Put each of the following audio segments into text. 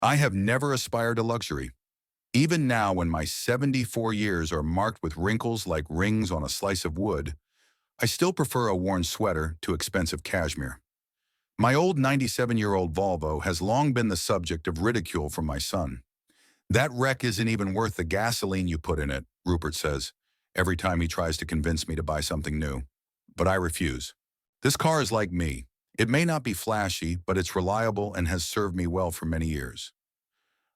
I have never aspired to luxury. Even now, when my 74 years are marked with wrinkles like rings on a slice of wood, I still prefer a worn sweater to expensive cashmere. My old 97-year-old Volvo has long been the subject of ridicule from my son. That wreck isn't even worth the gasoline you put in it, Rupert says, every time he tries to convince me to buy something new. But I refuse. This car is like me. It may not be flashy, but it's reliable and has served me well for many years.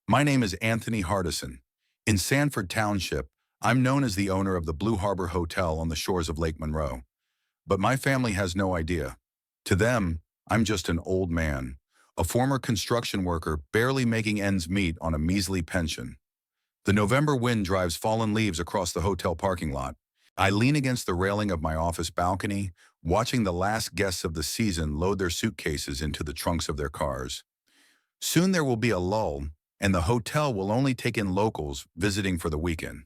My name is Anthony Hardison. In Sanford Township, I'm known as the owner of the Blue Harbor Hotel on the shores of Lake Monroe. But my family has no idea. To them, I'm just an old man, a former construction worker barely making ends meet on a measly pension. The November wind drives fallen leaves across the hotel parking lot. I lean against the railing of my office balcony, watching the last guests of the season load their suitcases into the trunks of their cars. Soon there will be a lull, and the hotel will only take in locals visiting for the weekend.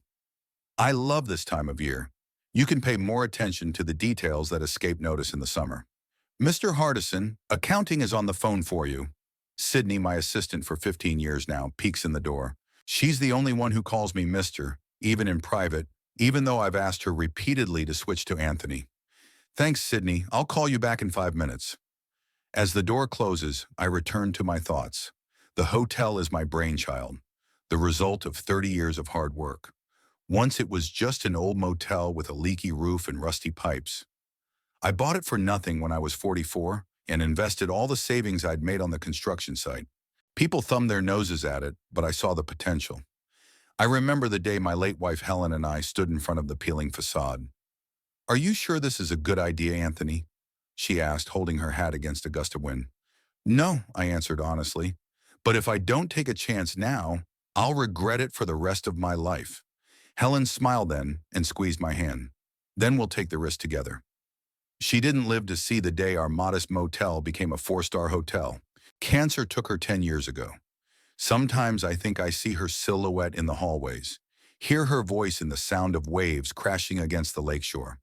I love this time of year. You can pay more attention to the details that escape notice in the summer. Mr. Hardison, accounting is on the phone for you. Sydney, my assistant for 15 years now, peeks in the door. She's the only one who calls me Mr., even in private, even though I've asked her repeatedly to switch to Anthony. Thanks, Sydney. I'll call you back in 5 minutes. As the door closes, I return to my thoughts. The hotel is my brainchild, the result of 30 years of hard work. Once it was just an old motel with a leaky roof and rusty pipes. I bought it for nothing when I was 44 and invested all the savings I'd made on the construction site. People thumbed their noses at it, but I saw the potential. I remember the day my late wife Helen and I stood in front of the peeling facade. "Are you sure this is a good idea, Anthony?" she asked, holding her hat against a gust of wind. "No," I answered honestly. "But if I don't take a chance now, I'll regret it for the rest of my life." Helen smiled then and squeezed my hand. "Then we'll take the risk together." She didn't live to see the day our modest motel became a 4-star hotel. Cancer took her 10 years ago. Sometimes I think I see her silhouette in the hallways, hear her voice in the sound of waves crashing against the lakeshore.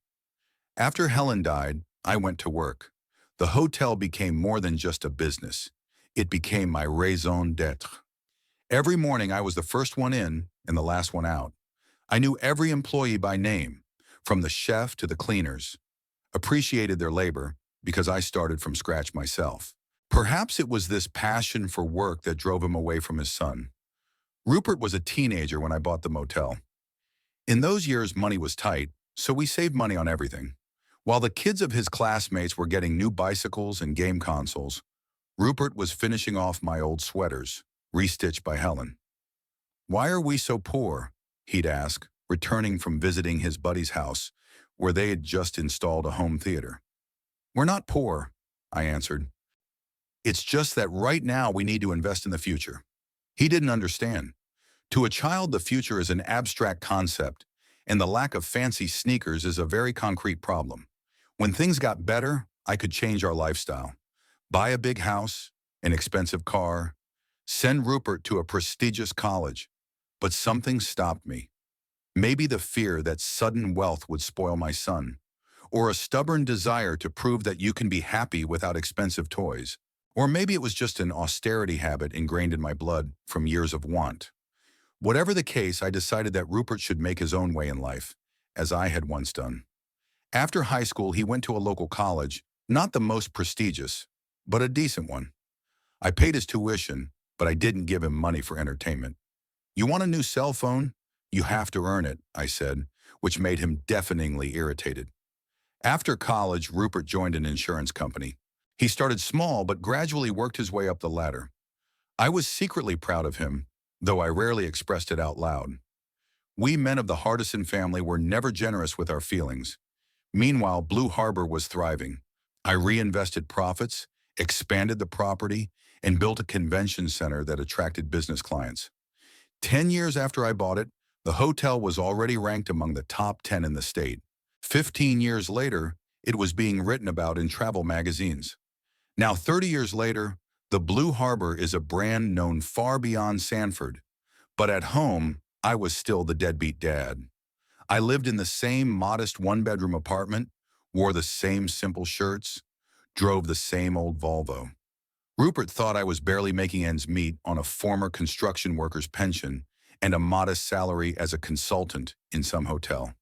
After Helen died, I went to work. The hotel became more than just a business. It became my raison d'être. Every morning I was the first one in and the last one out. I knew every employee by name, from the chef to the cleaners. Appreciated their labor because I started from scratch myself. Perhaps it was this passion for work that drove him away from his son. Rupert was a teenager when I bought the motel. In those years, money was tight, so we saved money on everything. While the kids of his classmates were getting new bicycles and game consoles, Rupert was finishing off my old sweaters, restitched by Helen. "Why are we so poor?" he'd ask, returning from visiting his buddy's house, where they had just installed a home theater. "We're not poor," I answered. "It's just that right now we need to invest in the future." He didn't understand. To a child, the future is an abstract concept, and the lack of fancy sneakers is a very concrete problem. When things got better, I could change our lifestyle. Buy a big house, an expensive car, send Rupert to a prestigious college. But something stopped me. Maybe the fear that sudden wealth would spoil my son, or a stubborn desire to prove that you can be happy without expensive toys. Or maybe it was just an austerity habit ingrained in my blood from years of want. Whatever the case, I decided that Rupert should make his own way in life, as I had once done. After high school, he went to a local college, not the most prestigious, but a decent one. I paid his tuition, but I didn't give him money for entertainment. "You want a new cell phone? You have to earn it," I said, which made him deafeningly irritated. After college, Rupert joined an insurance company. He started small but gradually worked his way up the ladder. I was secretly proud of him, though I rarely expressed it out loud. We men of the Hardison family were never generous with our feelings. Meanwhile, Blue Harbor was thriving. I reinvested profits, expanded the property, and built a convention center that attracted business clients. 10 years after I bought it, the hotel was already ranked among the top 10 in the state. 15 years later, it was being written about in travel magazines. Now, 30 years later, the Blue Harbor is a brand known far beyond Sanford. But at home, I was still the deadbeat dad. I lived in the same modest one-bedroom apartment, wore the same simple shirts, drove the same old Volvo. Rupert thought I was barely making ends meet on a former construction worker's pension and a modest salary as a consultant in some hotel.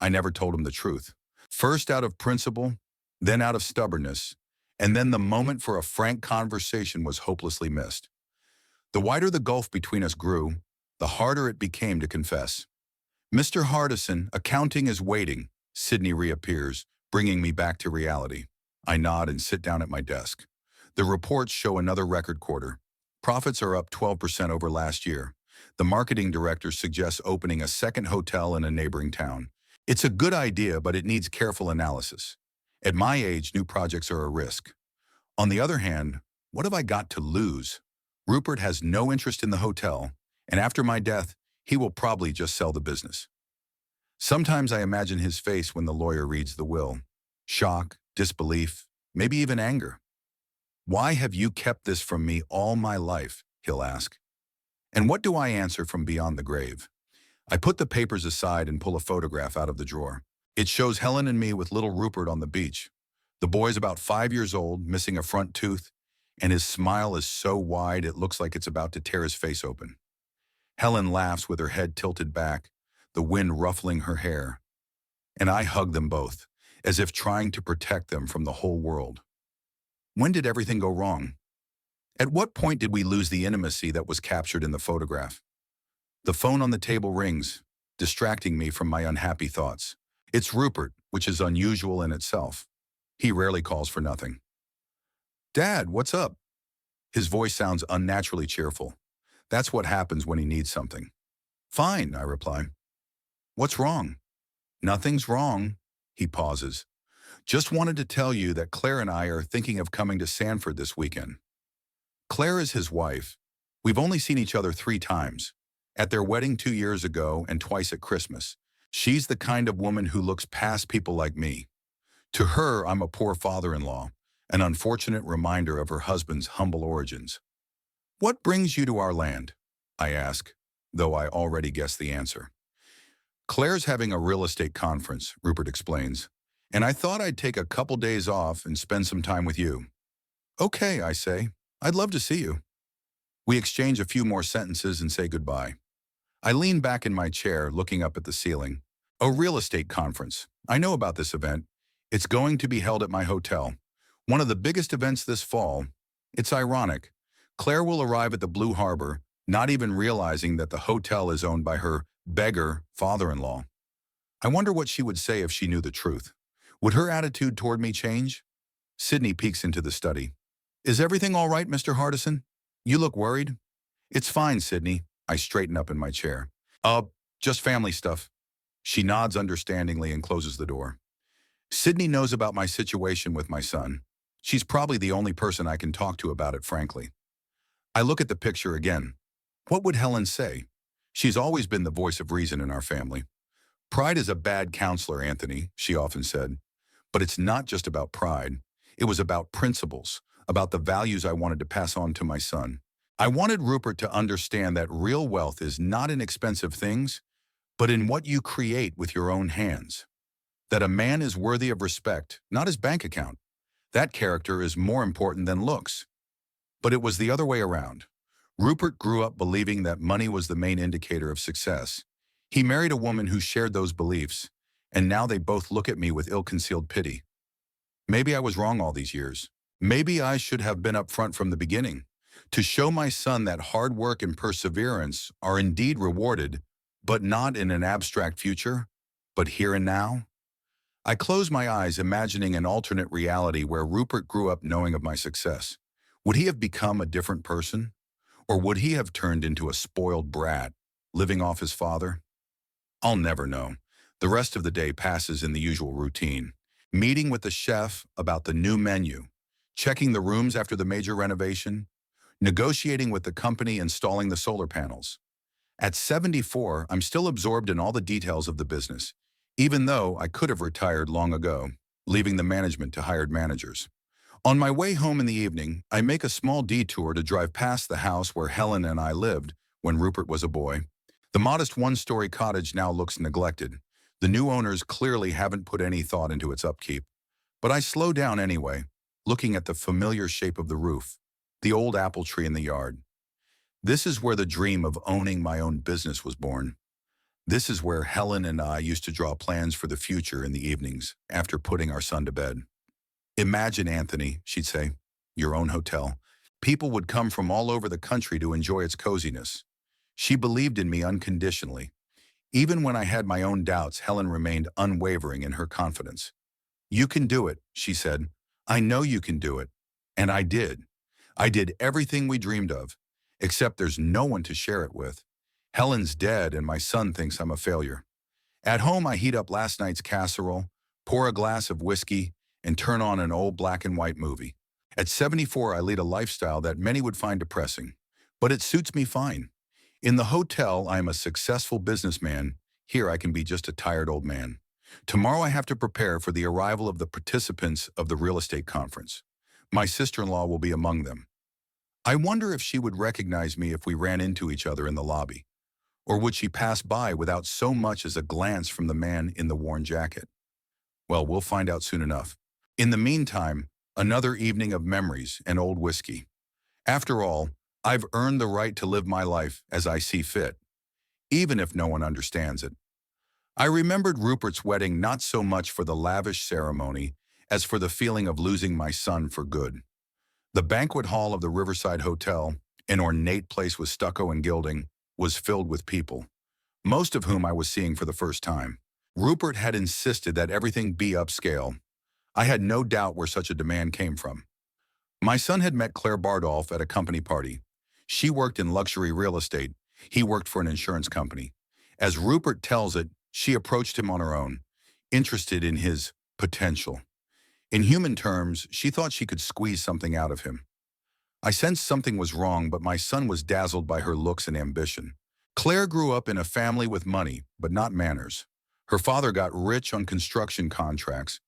I never told him the truth. First out of principle, then out of stubbornness, and then the moment for a frank conversation was hopelessly missed. The wider the gulf between us grew, the harder it became to confess. "Mr. Hardison, accounting is waiting." Sydney reappears, bringing me back to reality. I nod and sit down at my desk. The reports show another record quarter. Profits are up 12% over last year. The marketing director suggests opening a second hotel in a neighboring town. It's a good idea, but it needs careful analysis. At my age, new projects are a risk. On the other hand, what have I got to lose? Rupert has no interest in the hotel, and after my death, he will probably just sell the business. Sometimes I imagine his face when the lawyer reads the will. Shock, disbelief, maybe even anger. "Why have you kept this from me all my life?" he'll ask. And what do I answer from beyond the grave? I put the papers aside and pull a photograph out of the drawer. It shows Helen and me with little Rupert on the beach. The boy's about 5 years old, missing a front tooth, and his smile is so wide it looks like it's about to tear his face open. Helen laughs with her head tilted back, the wind ruffling her hair. And I hug them both, as if trying to protect them from the whole world. When did everything go wrong? At what point did we lose the intimacy that was captured in the photograph? The phone on the table rings, distracting me from my unhappy thoughts. It's Rupert, which is unusual in itself. He rarely calls for nothing. "Dad, what's up?" His voice sounds unnaturally cheerful. That's what happens when he needs something. "Fine," I reply. "What's wrong?" "Nothing's wrong." He pauses. "Just wanted to tell you that Claire and I are thinking of coming to Sanford this weekend." Claire is his wife. We've only seen each other 3 times. At their wedding 2 years ago and twice at Christmas. She's the kind of woman who looks past people like me. To her, I'm a poor father-in-law, an unfortunate reminder of her husband's humble origins. "What brings you to our land?" I ask, though I already guess the answer. "Claire's having a real estate conference," Rupert explains, "and I thought I'd take a couple days off and spend some time with you." "Okay," I say. "I'd love to see you." We exchange a few more sentences and say goodbye. I lean back in my chair, looking up at the ceiling. A real estate conference. I know about this event. It's going to be held at my hotel. One of the biggest events this fall. It's ironic. Claire will arrive at the Blue Harbor, not even realizing that the hotel is owned by her beggar father-in-law. I wonder what she would say if she knew the truth. Would her attitude toward me change? Sydney peeks into the study. "Is everything all right, Mr. Hardison? You look worried." "It's fine, Sydney." I straighten up in my chair. Just family stuff." She nods understandingly and closes the door. Sydney knows about my situation with my son. She's probably the only person I can talk to about it, frankly. I look at the picture again. What would Helen say? She's always been the voice of reason in our family. "Pride is a bad counselor, Anthony," she often said. But it's not just about pride. It was about principles, about the values I wanted to pass on to my son. I wanted Rupert to understand that real wealth is not in expensive things, but in what you create with your own hands. That a man is worthy of respect, not his bank account. That character is more important than looks. But it was the other way around. Rupert grew up believing that money was the main indicator of success. He married a woman who shared those beliefs, and now they both look at me with ill-concealed pity. Maybe I was wrong all these years. Maybe I should have been upfront from the beginning, to show my son that hard work and perseverance are indeed rewarded, but not in an abstract future, but here and now. I close my eyes, imagining an alternate reality where Rupert grew up knowing of my success. Would he have become a different person? Or would he have turned into a spoiled brat, living off his father? I'll never know. The rest of the day passes in the usual routine. Meeting with the chef about the new menu, checking the rooms after the major renovation, negotiating with the company installing the solar panels. At 74, I'm still absorbed in all the details of the business, even though I could have retired long ago, leaving the management to hired managers. On my way home in the evening, I make a small detour to drive past the house where Helen and I lived when Rupert was a boy. The modest one-story cottage now looks neglected. The new owners clearly haven't put any thought into its upkeep. But I slow down anyway, looking at the familiar shape of the roof. The old apple tree in the yard. This is where the dream of owning my own business was born. This is where Helen and I used to draw plans for the future in the evenings after putting our son to bed. Imagine, Anthony, she'd say, your own hotel. People would come from all over the country to enjoy its coziness. She believed in me unconditionally. Even when I had my own doubts, Helen remained unwavering in her confidence. You can do it, she said. I know you can do it. And I did. I did everything we dreamed of, except there's no one to share it with. Helen's dead and my son thinks I'm a failure. At home, I heat up last night's casserole, pour a glass of whiskey, and turn on an old black and white movie. At 74, I lead a lifestyle that many would find depressing, but it suits me fine. In the hotel, I am a successful businessman. Here, I can be just a tired old man. Tomorrow, I have to prepare for the arrival of the participants of the real estate conference. My sister-in-law will be among them. I wonder if she would recognize me if we ran into each other in the lobby. Or would she pass by without so much as a glance from the man in the worn jacket? Well, we'll find out soon enough. In the meantime, another evening of memories and old whiskey. After all, I've earned the right to live my life as I see fit, even if no one understands it. I remembered Rupert's wedding not so much for the lavish ceremony as for the feeling of losing my son for good. The banquet hall of the Riverside Hotel, an ornate place with stucco and gilding, was filled with people, most of whom I was seeing for the first time. Rupert had insisted that everything be upscale. I had no doubt where such a demand came from. My son had met Clare Bardolph at a company party. She worked in luxury real estate. He worked for an insurance company. As Rupert tells it, she approached him on her own, interested in his potential. In human terms, she thought she could squeeze something out of him. I sensed something was wrong, but my son was dazzled by her looks and ambition. Claire grew up in a family with money, but not manners. Her father got rich on construction contracts,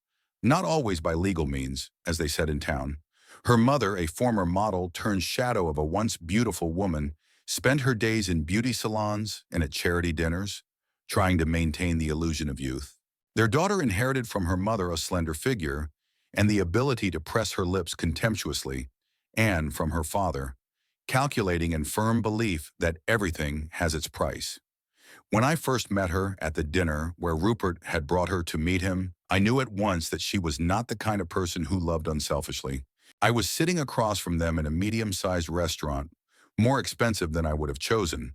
not always by legal means, as they said in town. Her mother, a former model turned shadow of a once beautiful woman, spent her days in beauty salons and at charity dinners, trying to maintain the illusion of youth. Their daughter inherited from her mother a slender figure and the ability to press her lips contemptuously, and from her father, calculating and firm belief that everything has its price. When I first met her at the dinner where Rupert had brought her to meet him, I knew at once that she was not the kind of person who loved unselfishly. I was sitting across from them in a medium-sized restaurant, more expensive than I would have chosen,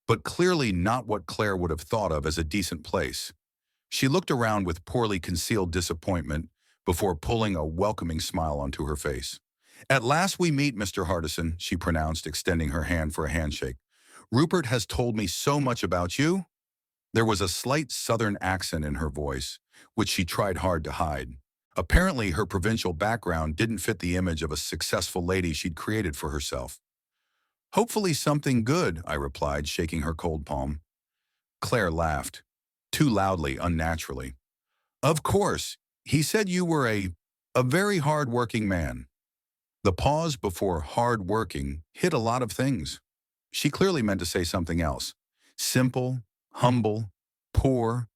but clearly not what Claire would have thought of as a decent place. She looked around with poorly concealed disappointment before pulling a welcoming smile onto her face. At last we meet, Mr. Hardison, she pronounced, extending her hand for a handshake. Rupert has told me so much about you. There was a slight southern accent in her voice, which she tried hard to hide. Apparently, her provincial background didn't fit the image of a successful lady she'd created for herself. Hopefully something good, I replied, shaking her cold palm. Claire laughed, too loudly, unnaturally. Of course, he said you were a very hard-working man. The pause before hard-working hit a lot of things. She clearly meant to say something else. Simple, humble, poor,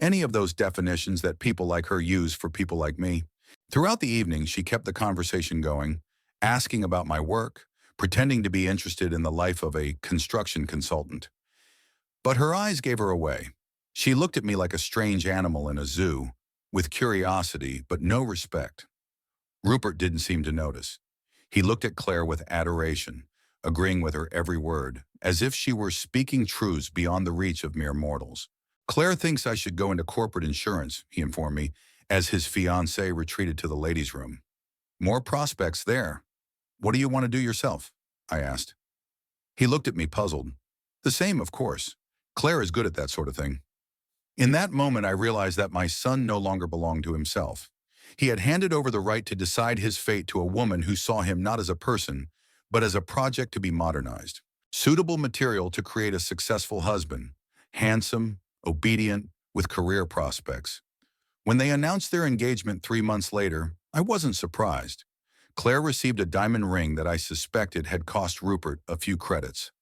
any of those definitions that people like her use for people like me. Throughout the evening, she kept the conversation going, asking about my work, pretending to be interested in the life of a construction consultant. But her eyes gave her away. She looked at me like a strange animal in a zoo, with curiosity but no respect. Rupert didn't seem to notice. He looked at Claire with adoration, agreeing with her every word, as if she were speaking truths beyond the reach of mere mortals. Claire thinks I should go into corporate insurance, he informed me, as his fiancée retreated to the ladies' room. More prospects there. What do you want to do yourself? I asked. He looked at me puzzled. The same, of course. Claire is good at that sort of thing. In that moment, I realized that my son no longer belonged to himself. He had handed over the right to decide his fate to a woman who saw him not as a person, but as a project to be modernized. Suitable material to create a successful husband, handsome, obedient, with career prospects. When they announced their engagement 3 months later, I wasn't surprised. Claire received a diamond ring that I suspected had cost Rupert a few credits.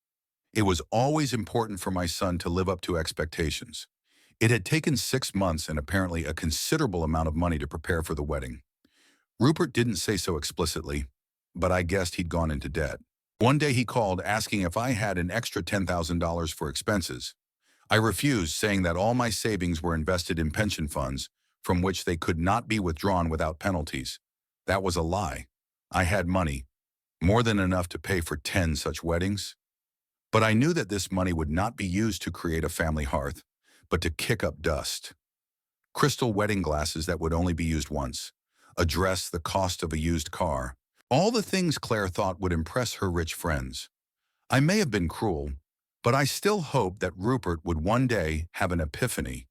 It was always important for my son to live up to expectations. It had taken 6 months and apparently a considerable amount of money to prepare for the wedding. Rupert didn't say so explicitly, but I guessed he'd gone into debt. One day he called asking if I had an extra $10,000 for expenses. I refused, saying that all my savings were invested in pension funds, from which they could not be withdrawn without penalties. That was a lie. I had money, more than enough to pay for 10 such weddings. But I knew that this money would not be used to create a family hearth, but to kick up dust. Crystal wedding glasses that would only be used once. A dress the cost of a used car. All the things Claire thought would impress her rich friends. I may have been cruel, but I still hoped that Rupert would one day have an epiphany.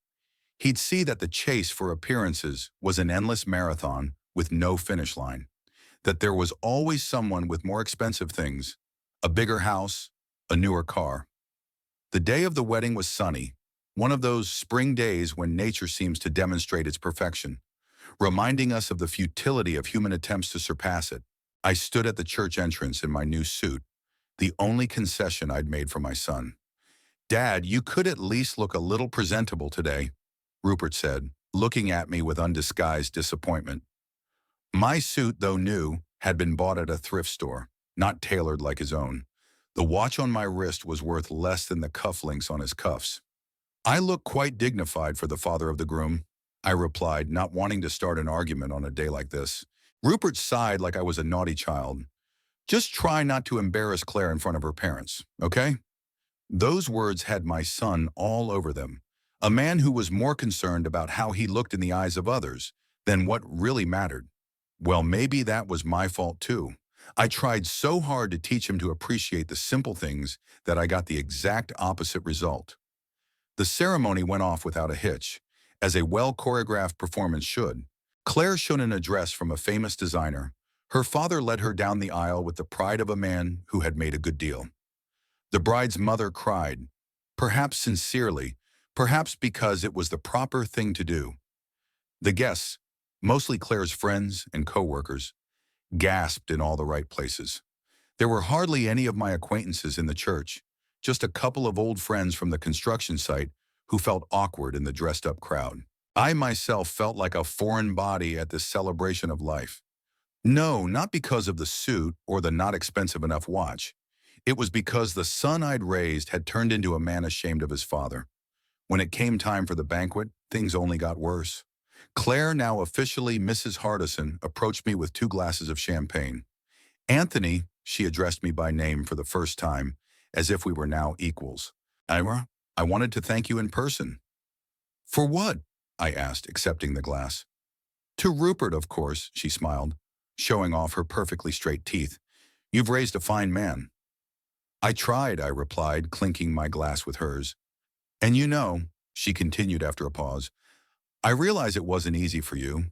He'd see that the chase for appearances was an endless marathon with no finish line. That there was always someone with more expensive things, a bigger house, a newer car. The day of the wedding was sunny, one of those spring days when nature seems to demonstrate its perfection, reminding us of the futility of human attempts to surpass it. I stood at the church entrance in my new suit, the only concession I'd made for my son. "Dad, you could at least look a little presentable today," Rupert said, looking at me with undisguised disappointment. My suit, though new, had been bought at a thrift store, not tailored like his own. The watch on my wrist was worth less than the cufflinks on his cuffs. "I look quite dignified for the father of the groom," I replied, not wanting to start an argument on a day like this. Rupert sighed like I was a naughty child. "Just try not to embarrass Claire in front of her parents, okay?" Those words had my son all over them, a man who was more concerned about how he looked in the eyes of others than what really mattered. Well, maybe that was my fault too. I tried so hard to teach him to appreciate the simple things that I got the exact opposite result. The ceremony went off without a hitch, as a well-choreographed performance should. Claire showed an address from a famous designer. Her father led her down the aisle with the pride of a man who had made a good deal. The bride's mother cried, perhaps sincerely, perhaps because it was the proper thing to do. The guests, mostly Claire's friends and co-workers, gasped in all the right places. There were hardly any of my acquaintances in the church, just a couple of old friends from the construction site who felt awkward in the dressed-up crowd. I myself felt like a foreign body at this celebration of life. No, not because of the suit or the not expensive enough watch. It was because the son I'd raised had turned into a man ashamed of his father. When it came time for the banquet, things only got worse. Claire, now officially Mrs. Hardison, approached me with 2 glasses of champagne. "Anthony," she addressed me by name for the first time, as if we were now equals. "Ira, I wanted to thank you in person." "For what?" I asked, accepting the glass. "To Rupert, of course," she smiled, showing off her perfectly straight teeth. "You've raised a fine man." "I tried," I replied, clinking my glass with hers. "And you know," she continued after a pause, "I realize it wasn't easy for you.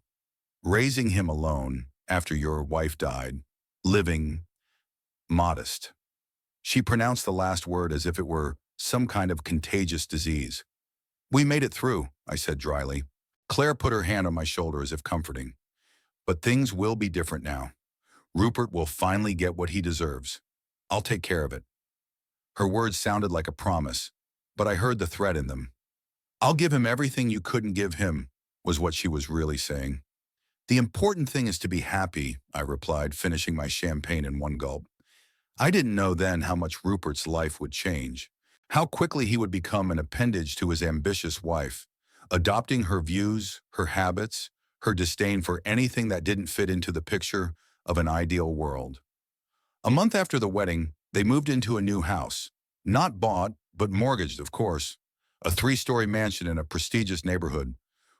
Raising him alone, after your wife died, living modest." She pronounced the last word as if it were some kind of contagious disease. "We made it through," I said dryly. Claire put her hand on my shoulder as if comforting. "But things will be different now. Rupert will finally get what he deserves. I'll take care of it." Her words sounded like a promise, but I heard the threat in them. "I'll give him everything you couldn't give him," was what she was really saying. "The important thing is to be happy," I replied, finishing my champagne in one gulp. I didn't know then how much Rupert's life would change, how quickly he would become an appendage to his ambitious wife, adopting her views, her habits, her disdain for anything that didn't fit into the picture of an ideal world. A month after the wedding, they moved into a new house. Not bought, but mortgaged, of course. A 3-story mansion in a prestigious neighborhood,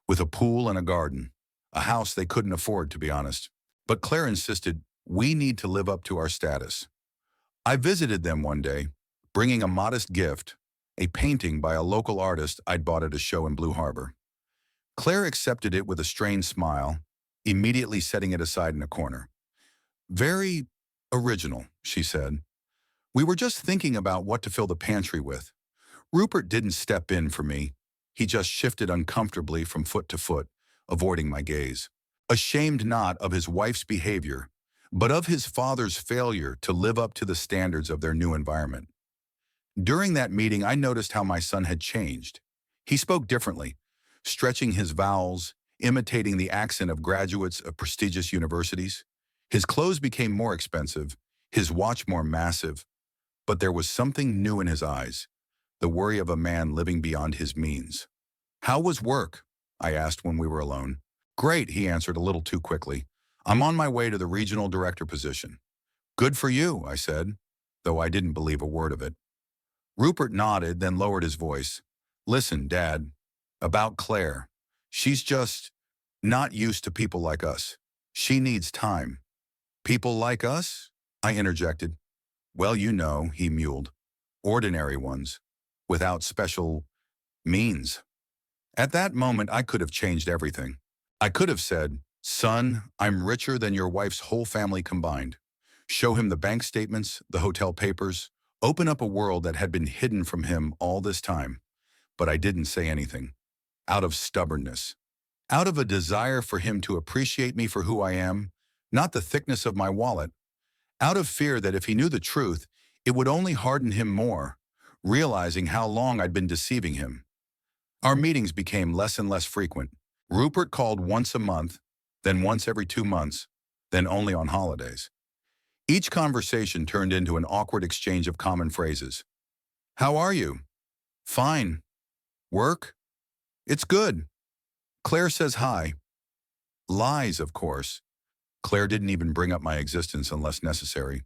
with a pool and a garden. A house they couldn't afford, to be honest. But Claire insisted, "We need to live up to our status." I visited them one day, bringing a modest gift, a painting by a local artist I'd bought at a show in Blue Harbor. Claire accepted it with a strained smile, immediately setting it aside in a corner. "Very original," she said. "We were just thinking about what to fill the pantry with." Rupert didn't step in for me. He just shifted uncomfortably from foot to foot, avoiding my gaze. Ashamed not of his wife's behavior, but of his father's failure to live up to the standards of their new environment. During that meeting, I noticed how my son had changed. He spoke differently, stretching his vowels, imitating the accent of graduates of prestigious universities. His clothes became more expensive, his watch more massive, but there was something new in his eyes, the worry of a man living beyond his means. "How was work?" I asked when we were alone. "Great," he answered a little too quickly. "I'm on my way to the regional director position." "Good for you," I said, though I didn't believe a word of it. Rupert nodded, then lowered his voice. "Listen, Dad, about Claire. She's just not used to people like us. She needs time." "People like us?" I interjected. "Well, you know," he mewed. "Ordinary ones, without special means." At that moment, I could have changed everything. I could have said, "Son, I'm richer than your wife's whole family combined." Show him the bank statements, the hotel papers, open up a world that had been hidden from him all this time. But I didn't say anything. Out of stubbornness. Out of a desire for him to appreciate me for who I am, not the thickness of my wallet. Out of fear that if he knew the truth, it would only harden him more, realizing how long I'd been deceiving him. Our meetings became less and less frequent. Rupert called once a month, then once every 2 months, then only on holidays. Each conversation turned into an awkward exchange of common phrases. "How are you?" "Fine." "Work?" "It's good." "Claire says hi." Lies, of course. Claire didn't even bring up my existence unless necessary.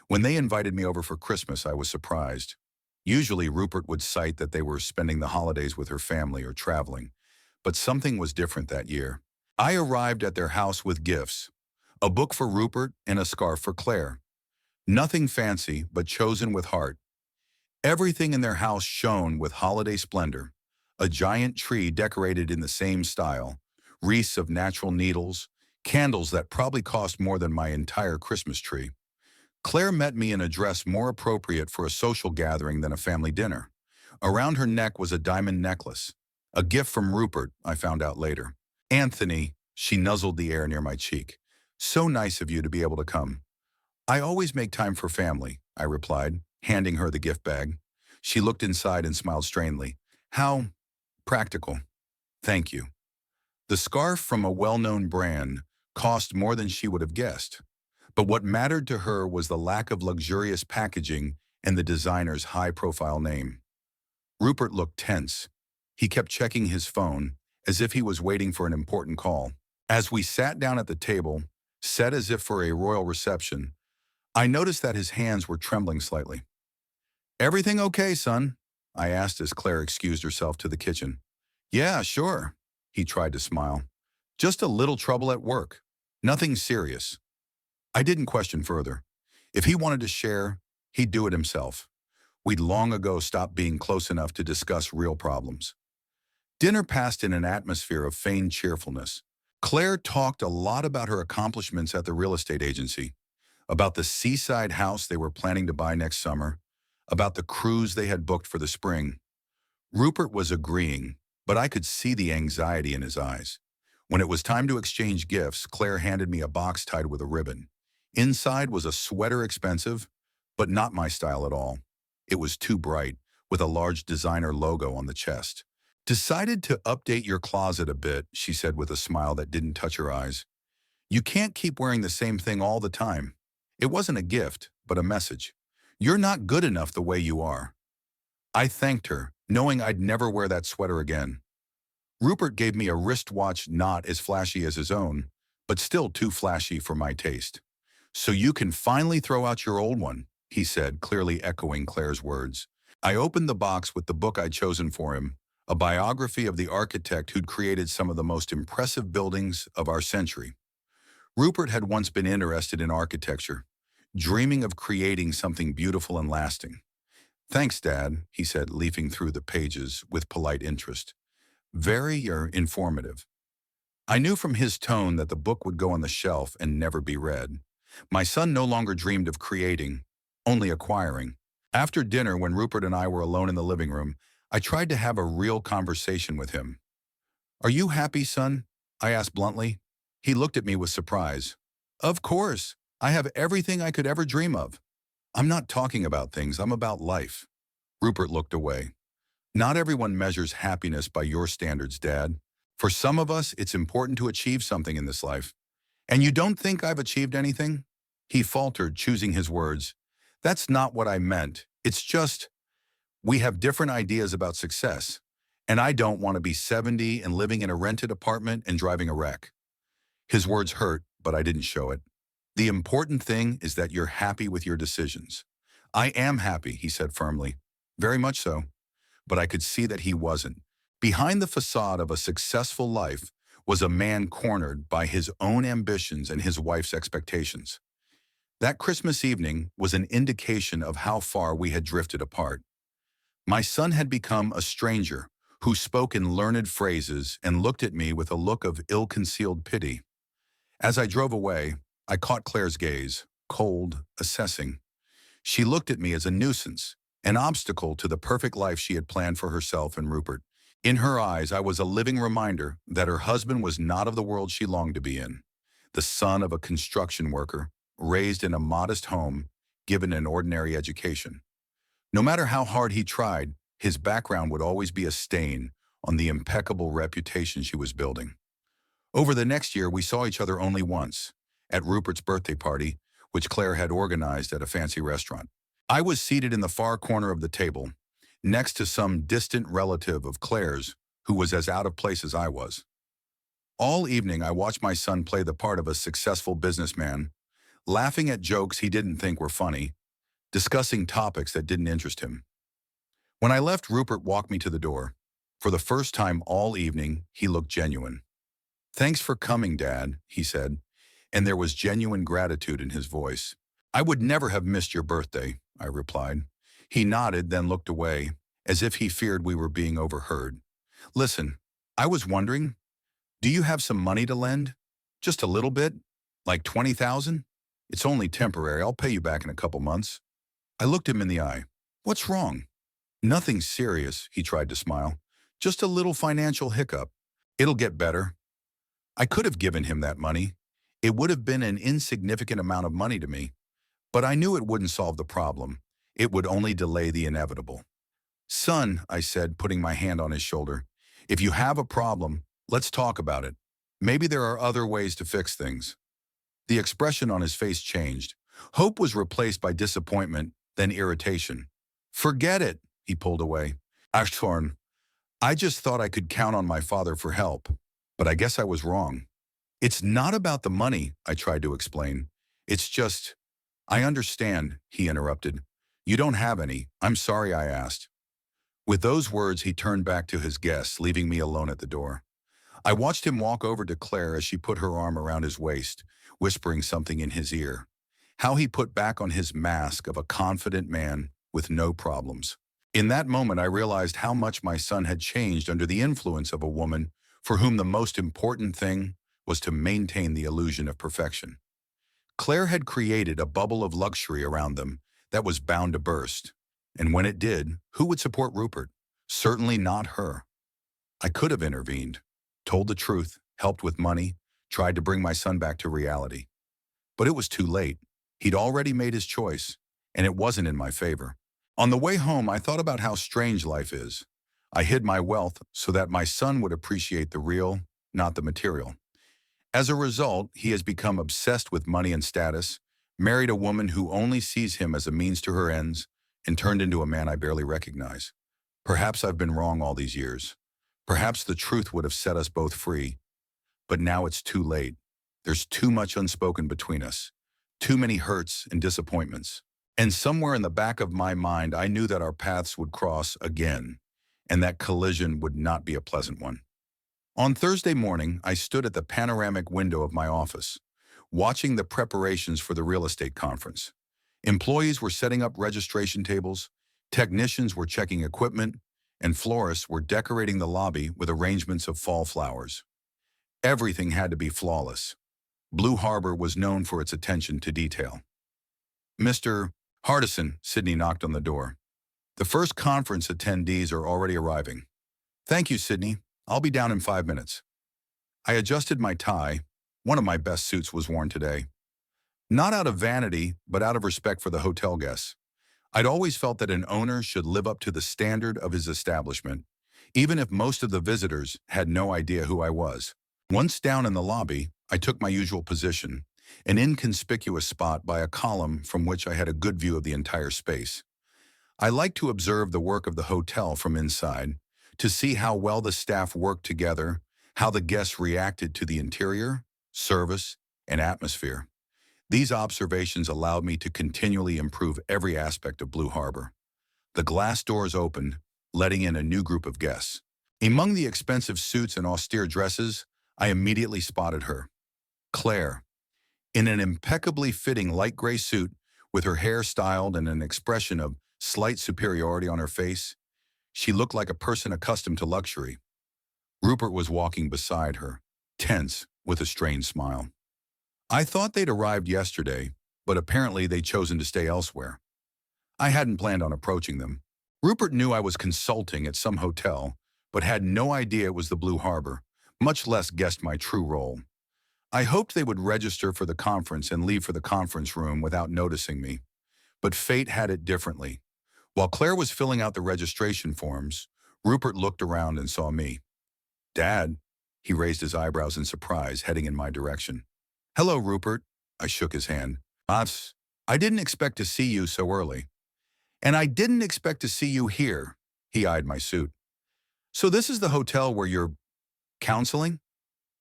When they invited me over for Christmas, I was surprised. Usually, Rupert would cite that they were spending the holidays with her family or traveling, but something was different that year. I arrived at their house with gifts, a book for Rupert and a scarf for Claire. Nothing fancy, but chosen with heart. Everything in their house shone with holiday splendor. A giant tree decorated in the same style, wreaths of natural needles, candles that probably cost more than my entire Christmas tree. Claire met me in a dress more appropriate for a social gathering than a family dinner. Around her neck was a diamond necklace, a gift from Rupert, I found out later. "Anthony," she nuzzled the air near my cheek. "So nice of you to be able to come." "I always make time for family," I replied, handing her the gift bag. She looked inside and smiled strangely. "How practical." "Thank you." The scarf from a well-known brand cost more than she would have guessed. But what mattered to her was the lack of luxurious packaging and the designer's high-profile name. Rupert looked tense. He kept checking his phone, as if he was waiting for an important call. As we sat down at the table, set as if for a royal reception, I noticed that his hands were trembling slightly. "Everything okay, son?" I asked as Claire excused herself to the kitchen. "Yeah, sure." He tried to smile. "Just a little trouble at work. Nothing serious." I didn't question further. If he wanted to share, he'd do it himself. We'd long ago stopped being close enough to discuss real problems. Dinner passed in an atmosphere of feigned cheerfulness. Claire talked a lot about her accomplishments at the real estate agency, about the seaside house they were planning to buy next summer, about the cruise they had booked for the spring. Rupert was agreeing, but I could see the anxiety in his eyes. When it was time to exchange gifts, Claire handed me a box tied with a ribbon. Inside was a sweater, expensive, but not my style at all. It was too bright, with a large designer logo on the chest. "Decided to update your closet a bit," she said with a smile that didn't touch her eyes. "You can't keep wearing the same thing all the time." It wasn't a gift, but a message. "You're not good enough the way you are." I thanked her, knowing I'd never wear that sweater again. Rupert gave me a wristwatch not as flashy as his own, but still too flashy for my taste. "So you can finally throw out your old one," he said, clearly echoing Claire's words. I opened the box with the book I'd chosen for him, a biography of the architect who'd created some of the most impressive buildings of our century. Rupert had once been interested in architecture, dreaming of creating something beautiful and lasting. "Thanks, Dad," he said, leafing through the pages with polite interest. "Very informative." I knew from his tone that the book would go on the shelf and never be read. My son no longer dreamed of creating, only acquiring. After dinner, when Rupert and I were alone in the living room, I tried to have a real conversation with him. "Are you happy, son?" I asked bluntly. He looked at me with surprise. "Of course. I have everything I could ever dream of." "I'm not talking about things, I'm about life." Rupert looked away. "Not everyone measures happiness by your standards, Dad. For some of us, it's important to achieve something in this life. And you don't think I've achieved anything? He faltered, choosing his words. That's not what I meant. It's just, we have different ideas about success. And I don't want to be 70 and living in a rented apartment and driving a wreck. His words hurt, but I didn't show it. The important thing is that you're happy with your decisions. I am happy, he said firmly. Very much so. But I could see that he wasn't. Behind the facade of a successful life was a man cornered by his own ambitions and his wife's expectations. That Christmas evening was an indication of how far we had drifted apart. My son had become a stranger who spoke in learned phrases and looked at me with a look of ill-concealed pity. As I drove away, I caught Claire's gaze, cold, assessing. She looked at me as a nuisance, an obstacle to the perfect life she had planned for herself and Rupert. In her eyes, I was a living reminder that her husband was not of the world she longed to be in. The son of a construction worker, raised in a modest home, given an ordinary education. No matter how hard he tried, his background would always be a stain on the impeccable reputation she was building. Over the next year, we saw each other only once, at Rupert's birthday party, which Claire had organized at a fancy restaurant. I was seated in the far corner of the table, next to some distant relative of Claire's who was as out of place as I was. All evening, I watched my son play the part of a successful businessman, laughing at jokes he didn't think were funny, discussing topics that didn't interest him. When I left, Rupert walked me to the door. For the first time all evening, he looked genuine. "Thanks for coming, Dad," he said, and there was genuine gratitude in his voice. "I would never have missed your birthday," I replied. He nodded, then looked away, as if he feared we were being overheard. "Listen, I was wondering, do you have some money to lend? Just a little bit? Like 20,000? It's only temporary. I'll pay you back in a couple months." I looked him in the eye. "What's wrong?" "Nothing serious," he tried to smile. "Just a little financial hiccup. It'll get better." I could have given him that money. It would have been an insignificant amount of money to me. But I knew it wouldn't solve the problem. It would only delay the inevitable. "Son," I said, putting my hand on his shoulder, "if you have a problem, let's talk about it. Maybe there are other ways to fix things." The expression on his face changed. Hope was replaced by disappointment, then irritation. "Forget it," he pulled away. "Ashtorn, I just thought I could count on my father for help. But I guess I was wrong." "It's not about the money," I tried to explain. "It's just—" "I understand," he interrupted. "You don't have any. I'm sorry I asked." With those words, he turned back to his guests, leaving me alone at the door. I watched him walk over to Claire as she put her arm around his waist, whispering something in his ear. How he put back on his mask of a confident man with no problems. In that moment, I realized how much my son had changed under the influence of a woman for whom the most important thing was to maintain the illusion of perfection. Claire had created a bubble of luxury around them that was bound to burst. And when it did, who would support Rupert? Certainly not her. I could have intervened, told the truth, helped with money, tried to bring my son back to reality. But it was too late. He'd already made his choice, and it wasn't in my favor. On the way home, I thought about how strange life is. I hid my wealth so that my son would appreciate the real, not the material. As a result, he has become obsessed with money and status, married a woman who only sees him as a means to her ends, and turned into a man I barely recognize. Perhaps I've been wrong all these years. Perhaps the truth would have set us both free. But now it's too late. There's too much unspoken between us. Too many hurts and disappointments. And somewhere in the back of my mind, I knew that our paths would cross again, and that collision would not be a pleasant one. On Thursday morning, I stood at the panoramic window of my office, watching the preparations for the real estate conference. Employees were setting up registration tables, technicians were checking equipment, and florists were decorating the lobby with arrangements of fall flowers. Everything had to be flawless. Blue Harbor was known for its attention to detail. "Mr. Hardison," Sydney knocked on the door. "The first conference attendees are already arriving." "Thank you, Sydney. I'll be down in 5 minutes." I adjusted my tie. One of my best suits was worn today. Not out of vanity, but out of respect for the hotel guests. I'd always felt that an owner should live up to the standard of his establishment, even if most of the visitors had no idea who I was. Once down in the lobby, I took my usual position, an inconspicuous spot by a column from which I had a good view of the entire space. I like to observe the work of the hotel from inside, to see how well the staff worked together, how the guests reacted to the interior, service, and atmosphere. These observations allowed me to continually improve every aspect of Blue Harbor. The glass doors opened, letting in a new group of guests. Among the expensive suits and austere dresses, I immediately spotted her. Claire, in an impeccably fitting light gray suit, with her hair styled and an expression of slight superiority on her face, she looked like a person accustomed to luxury. Rupert was walking beside her, tense, with a strained smile. I thought they'd arrived yesterday, but apparently they'd chosen to stay elsewhere. I hadn't planned on approaching them. Rupert knew I was consulting at some hotel, but had no idea it was the Blue Harbor, much less guessed my true role. I hoped they would register for the conference and leave for the conference room without noticing me, but fate had it differently. While Claire was filling out the registration forms, Rupert looked around and saw me. "Dad," he raised his eyebrows in surprise, heading in my direction. "Hello, Rupert." I shook his hand. I didn't expect to see you so early. And I didn't expect to see you here." He eyed my suit. "So this is the hotel where you're counseling?"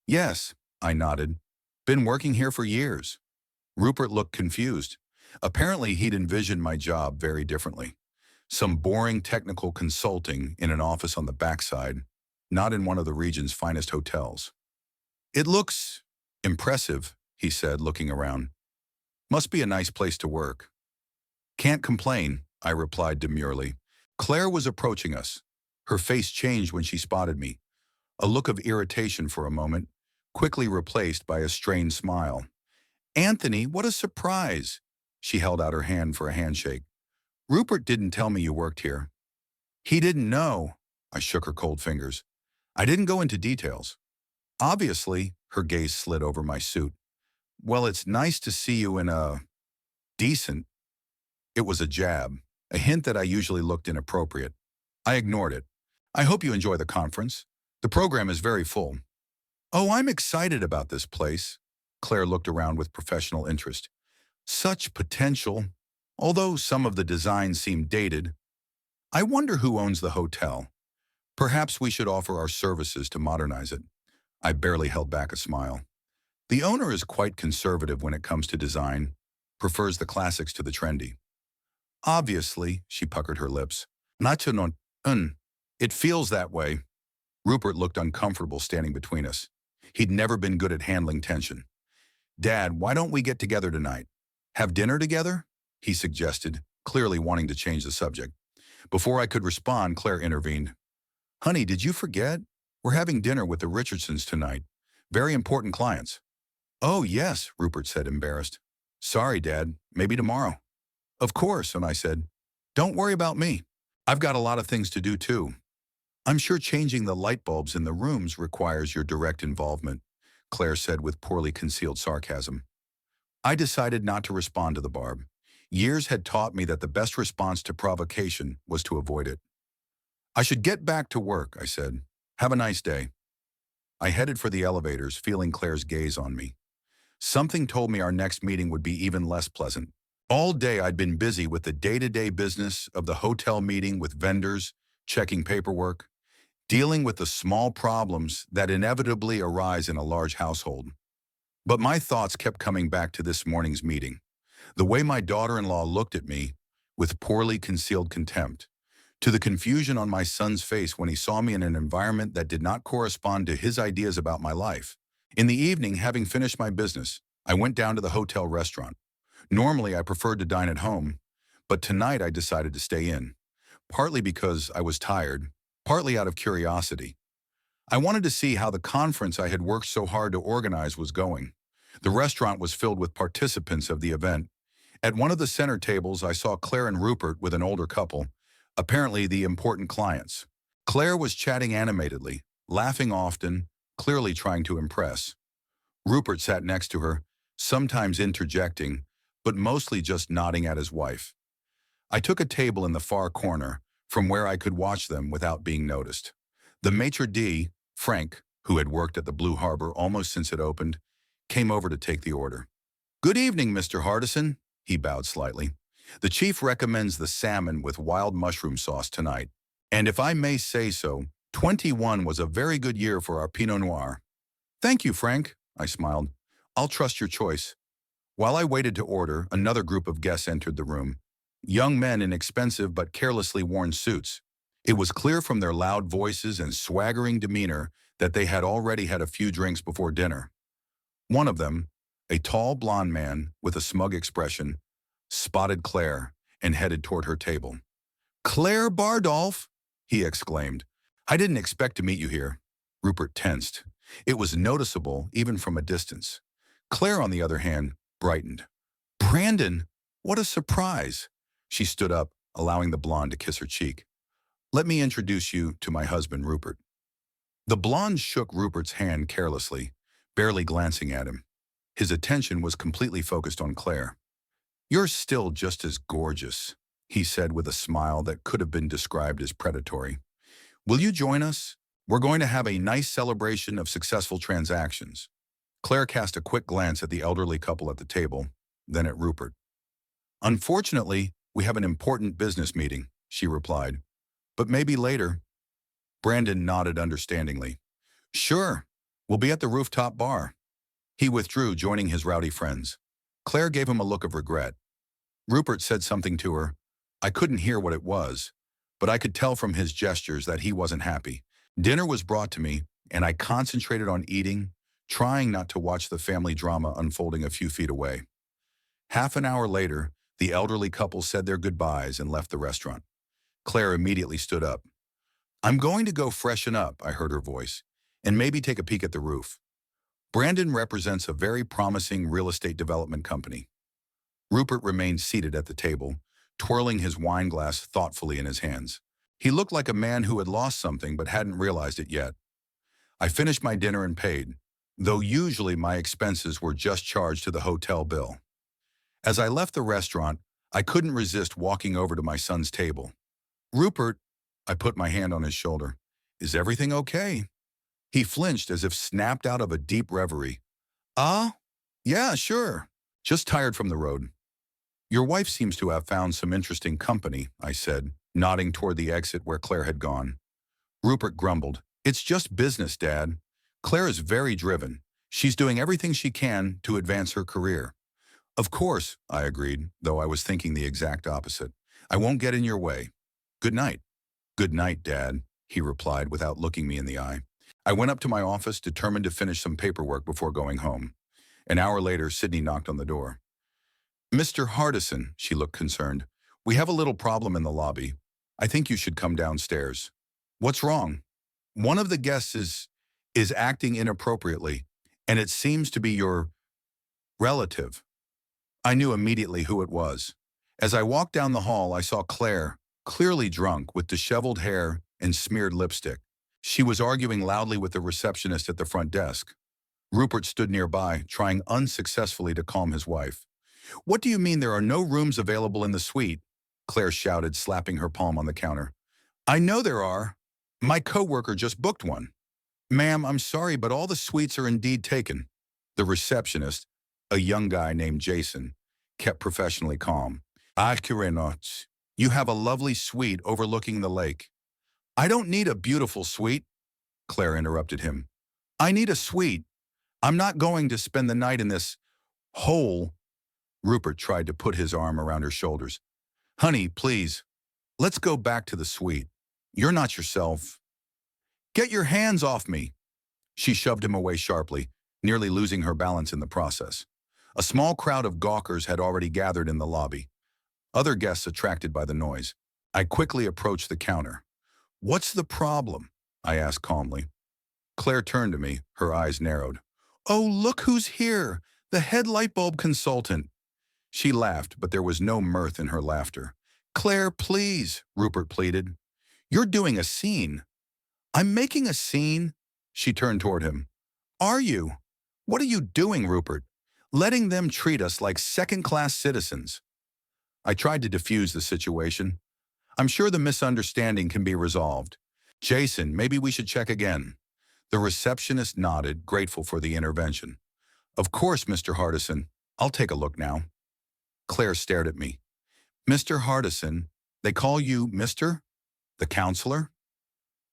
"Yes," I nodded. "Been working here for years." Rupert looked confused. Apparently, he'd envisioned my job very differently. Some boring technical consulting in an office on the backside, not in one of the region's finest hotels. "It looks impressive," he said, looking around. "Must be a nice place to work." "Can't complain," I replied demurely. Claire was approaching us. Her face changed when she spotted me, a look of irritation for a moment, quickly replaced by a strained smile. "Anthony, what a surprise!" She held out her hand for a handshake. "Rupert didn't tell me you worked here." "He didn't know." I shook her cold fingers. "I didn't go into details." Obviously, her gaze slid over my suit. "Well, it's nice to see you in a decent." It was a jab, a hint that I usually looked inappropriate. I ignored it. "I hope you enjoy the conference. The program is very full." "Oh, I'm excited about this place." Claire looked around with professional interest. "Such potential, although some of the designs seem dated. I wonder who owns the hotel. Perhaps we should offer our services to modernize it." I barely held back a smile. "The owner is quite conservative when it comes to design, prefers the classics to the trendy." "Obviously," she puckered her lips. "Nacho no, it feels that way." Rupert looked uncomfortable standing between us. He'd never been good at handling tension. "Dad, why don't we get together tonight? Have dinner together?" he suggested, clearly wanting to change the subject. Before I could respond, Claire intervened. "Honey, did you forget? We're having dinner with the Richardsons tonight. Very important clients." "Oh, yes," Rupert said, embarrassed. "Sorry, Dad. Maybe tomorrow." "Of course," and I said, "Don't worry about me. I've got a lot of things to do too." "I'm sure changing the light bulbs in the rooms requires your direct involvement," Claire said with poorly concealed sarcasm. I decided not to respond to the barb. Years had taught me that the best response to provocation was to avoid it. "I should get back to work," I said. "Have a nice day." I headed for the elevators, feeling Claire's gaze on me. Something told me our next meeting would be even less pleasant. All day I'd been busy with the day-to-day business of the hotel, meeting with vendors, checking paperwork, dealing with the small problems that inevitably arise in a large household. But my thoughts kept coming back to this morning's meeting. The way my daughter-in-law looked at me with poorly concealed contempt, to the confusion on my son's face when he saw me in an environment that did not correspond to his ideas about my life. In the evening, having finished my business, I went down to the hotel restaurant. Normally, I preferred to dine at home, but tonight I decided to stay in, partly because I was tired, partly out of curiosity. I wanted to see how the conference I had worked so hard to organize was going. The restaurant was filled with participants of the event. At one of the center tables, I saw Claire and Rupert with an older couple, apparently the important clients. Claire was chatting animatedly, laughing often, clearly trying to impress. Rupert sat next to her, sometimes interjecting, but mostly just nodding at his wife. I took a table in the far corner, from where I could watch them without being noticed. The maitre d', Frank, who had worked at the Blue Harbor almost since it opened, came over to take the order. "Good evening, Mr. Hardison." He bowed slightly. "The chief recommends the salmon with wild mushroom sauce tonight. And if I may say so, 21 was a very good year for our Pinot Noir." "Thank you, Frank," I smiled. "I'll trust your choice." While I waited to order, another group of guests entered the room. Young men in expensive but carelessly worn suits. It was clear from their loud voices and swaggering demeanor that they had already had a few drinks before dinner. One of them, a tall blond man with a smug expression, spotted Claire and headed toward her table. "Clare Bardolph!" he exclaimed. "I didn't expect to meet you here." Rupert tensed. It was noticeable even from a distance. Claire, on the other hand, brightened. "Brandon, what a surprise!" She stood up, allowing the blonde to kiss her cheek. "Let me introduce you to my husband, Rupert." The blonde shook Rupert's hand carelessly, barely glancing at him. His attention was completely focused on Claire. "You're still just as gorgeous," he said with a smile that could have been described as predatory. "Will you join us? We're going to have a nice celebration of successful transactions." Claire cast a quick glance at the elderly couple at the table, then at Rupert. "Unfortunately, we have an important business meeting," she replied. "But maybe later." Brandon nodded understandingly. "Sure, we'll be at the rooftop bar." He withdrew, joining his rowdy friends. Claire gave him a look of regret. Rupert said something to her. I couldn't hear what it was, but I could tell from his gestures that he wasn't happy. Dinner was brought to me, and I concentrated on eating, trying not to watch the family drama unfolding a few feet away. Half an hour later, the elderly couple said their goodbyes and left the restaurant. Claire immediately stood up. "I'm going to go freshen up," I heard her voice, "and maybe take a peek at the roof." Brandon represents a very promising real estate development company. Rupert remained seated at the table, twirling his wine glass thoughtfully in his hands. He looked like a man who had lost something but hadn't realized it yet. I finished my dinner and paid, though usually my expenses were just charged to the hotel bill. As I left the restaurant, I couldn't resist walking over to my son's table. "Rupert," I put my hand on his shoulder. "Is everything okay?" He flinched as if snapped out of a deep reverie. "Ah? Yeah, sure. Just tired from the road." "Your wife seems to have found some interesting company," I said, nodding toward the exit where Claire had gone. Rupert grumbled. "It's just business, Dad. Claire is very driven. She's doing everything she can to advance her career." "Of course," I agreed, though I was thinking the exact opposite. "I won't get in your way. Good night." "Good night, Dad," he replied without looking me in the eye. I went up to my office, determined to finish some paperwork before going home. An hour later, Sydney knocked on the door. "Mr. Hardison," she looked concerned. "We have a little problem in the lobby. I think you should come downstairs." "What's wrong?" "One of the guests is acting inappropriately, and it seems to be your relative." I knew immediately who it was. As I walked down the hall, I saw Claire, clearly drunk, with disheveled hair and smeared lipstick. She was arguing loudly with the receptionist at the front desk. Rupert stood nearby, trying unsuccessfully to calm his wife. "What do you mean there are no rooms available in the suite?" Claire shouted, slapping her palm on the counter. "I know there are. My coworker just booked one." "Ma'am, I'm sorry, but all the suites are indeed taken." The receptionist, a young guy named Jason, kept professionally calm. "Not. You have a lovely suite overlooking the lake." "I don't need a beautiful suite," Claire interrupted him. "I need a suite. I'm not going to spend the night in this hole." Rupert tried to put his arm around her shoulders. "Honey, please, let's go back to the suite. You're not yourself." "Get your hands off me." She shoved him away sharply, nearly losing her balance in the process. A small crowd of gawkers had already gathered in the lobby, other guests attracted by the noise. I quickly approached the counter. "What's the problem?" I asked calmly. Claire turned to me, her eyes narrowed. "Oh, look who's here, the head light bulb consultant." She laughed, but there was no mirth in her laughter. "Claire, please," Rupert pleaded. "You're doing a scene." "I'm making a scene?" She turned toward him. "Are you? What are you doing, Rupert? Letting them treat us like second-class citizens." I tried to defuse the situation. "I'm sure the misunderstanding can be resolved. Jason, maybe we should check again." The receptionist nodded, grateful for the intervention. Of course, Mr. Hardison. I'll take a look now. Claire stared at me. Mr. Hardison, they call you Mr.? The counselor?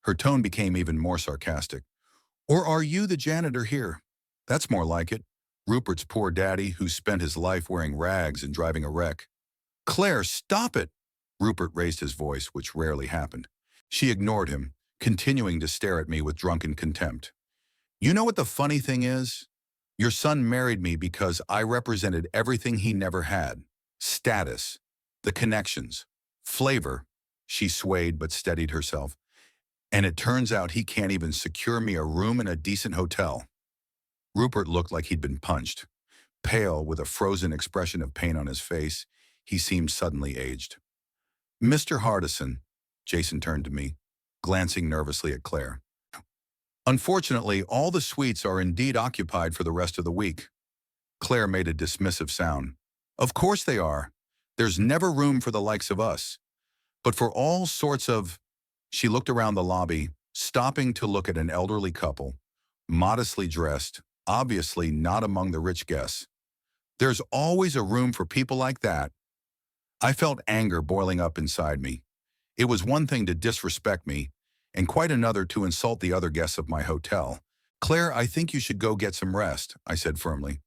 Her tone became even more sarcastic. Or are you the janitor here? That's more like it. Rupert's poor daddy who spent his life wearing rags and driving a wreck. Claire, stop it! Rupert raised his voice, which rarely happened. She ignored him, continuing to stare at me with drunken contempt. You know what the funny thing is? Your son married me because I represented everything he never had. Status, the connections, flavor. She swayed but steadied herself. And it turns out he can't even secure me a room in a decent hotel. Rupert looked like he'd been punched. Pale, with a frozen expression of pain on his face, he seemed suddenly aged. Mr. Hardison, Jason turned to me, glancing nervously at Claire. Unfortunately, all the suites are indeed occupied for the rest of the week. Claire made a dismissive sound. Of course they are. There's never room for the likes of us. But for all sorts of... She looked around the lobby, stopping to look at an elderly couple, modestly dressed, obviously not among the rich guests. There's always a room for people like that. I felt anger boiling up inside me. It was one thing to disrespect me, and quite another to insult the other guests of my hotel. Claire, I think you should go get some rest, I said firmly.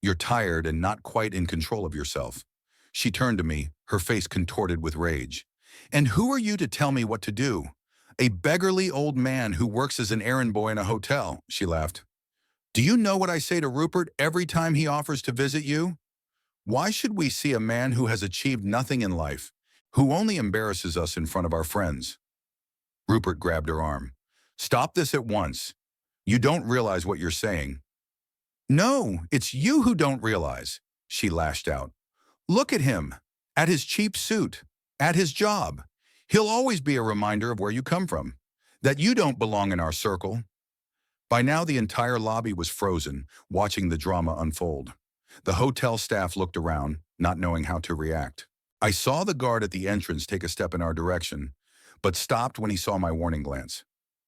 You're tired and not quite in control of yourself. She turned to me, her face contorted with rage. And who are you to tell me what to do? A beggarly old man who works as an errand boy in a hotel, she laughed. Do you know what I say to Rupert every time he offers to visit you? Why should we see a man who has achieved nothing in life, who only embarrasses us in front of our friends? Rupert grabbed her arm. Stop this at once. You don't realize what you're saying. No, it's you who don't realize, she lashed out. Look at him, at his cheap suit, at his job. He'll always be a reminder of where you come from, that you don't belong in our circle. By now, the entire lobby was frozen, watching the drama unfold. The hotel staff looked around, not knowing how to react. I saw the guard at the entrance take a step in our direction, but stopped when he saw my warning glance.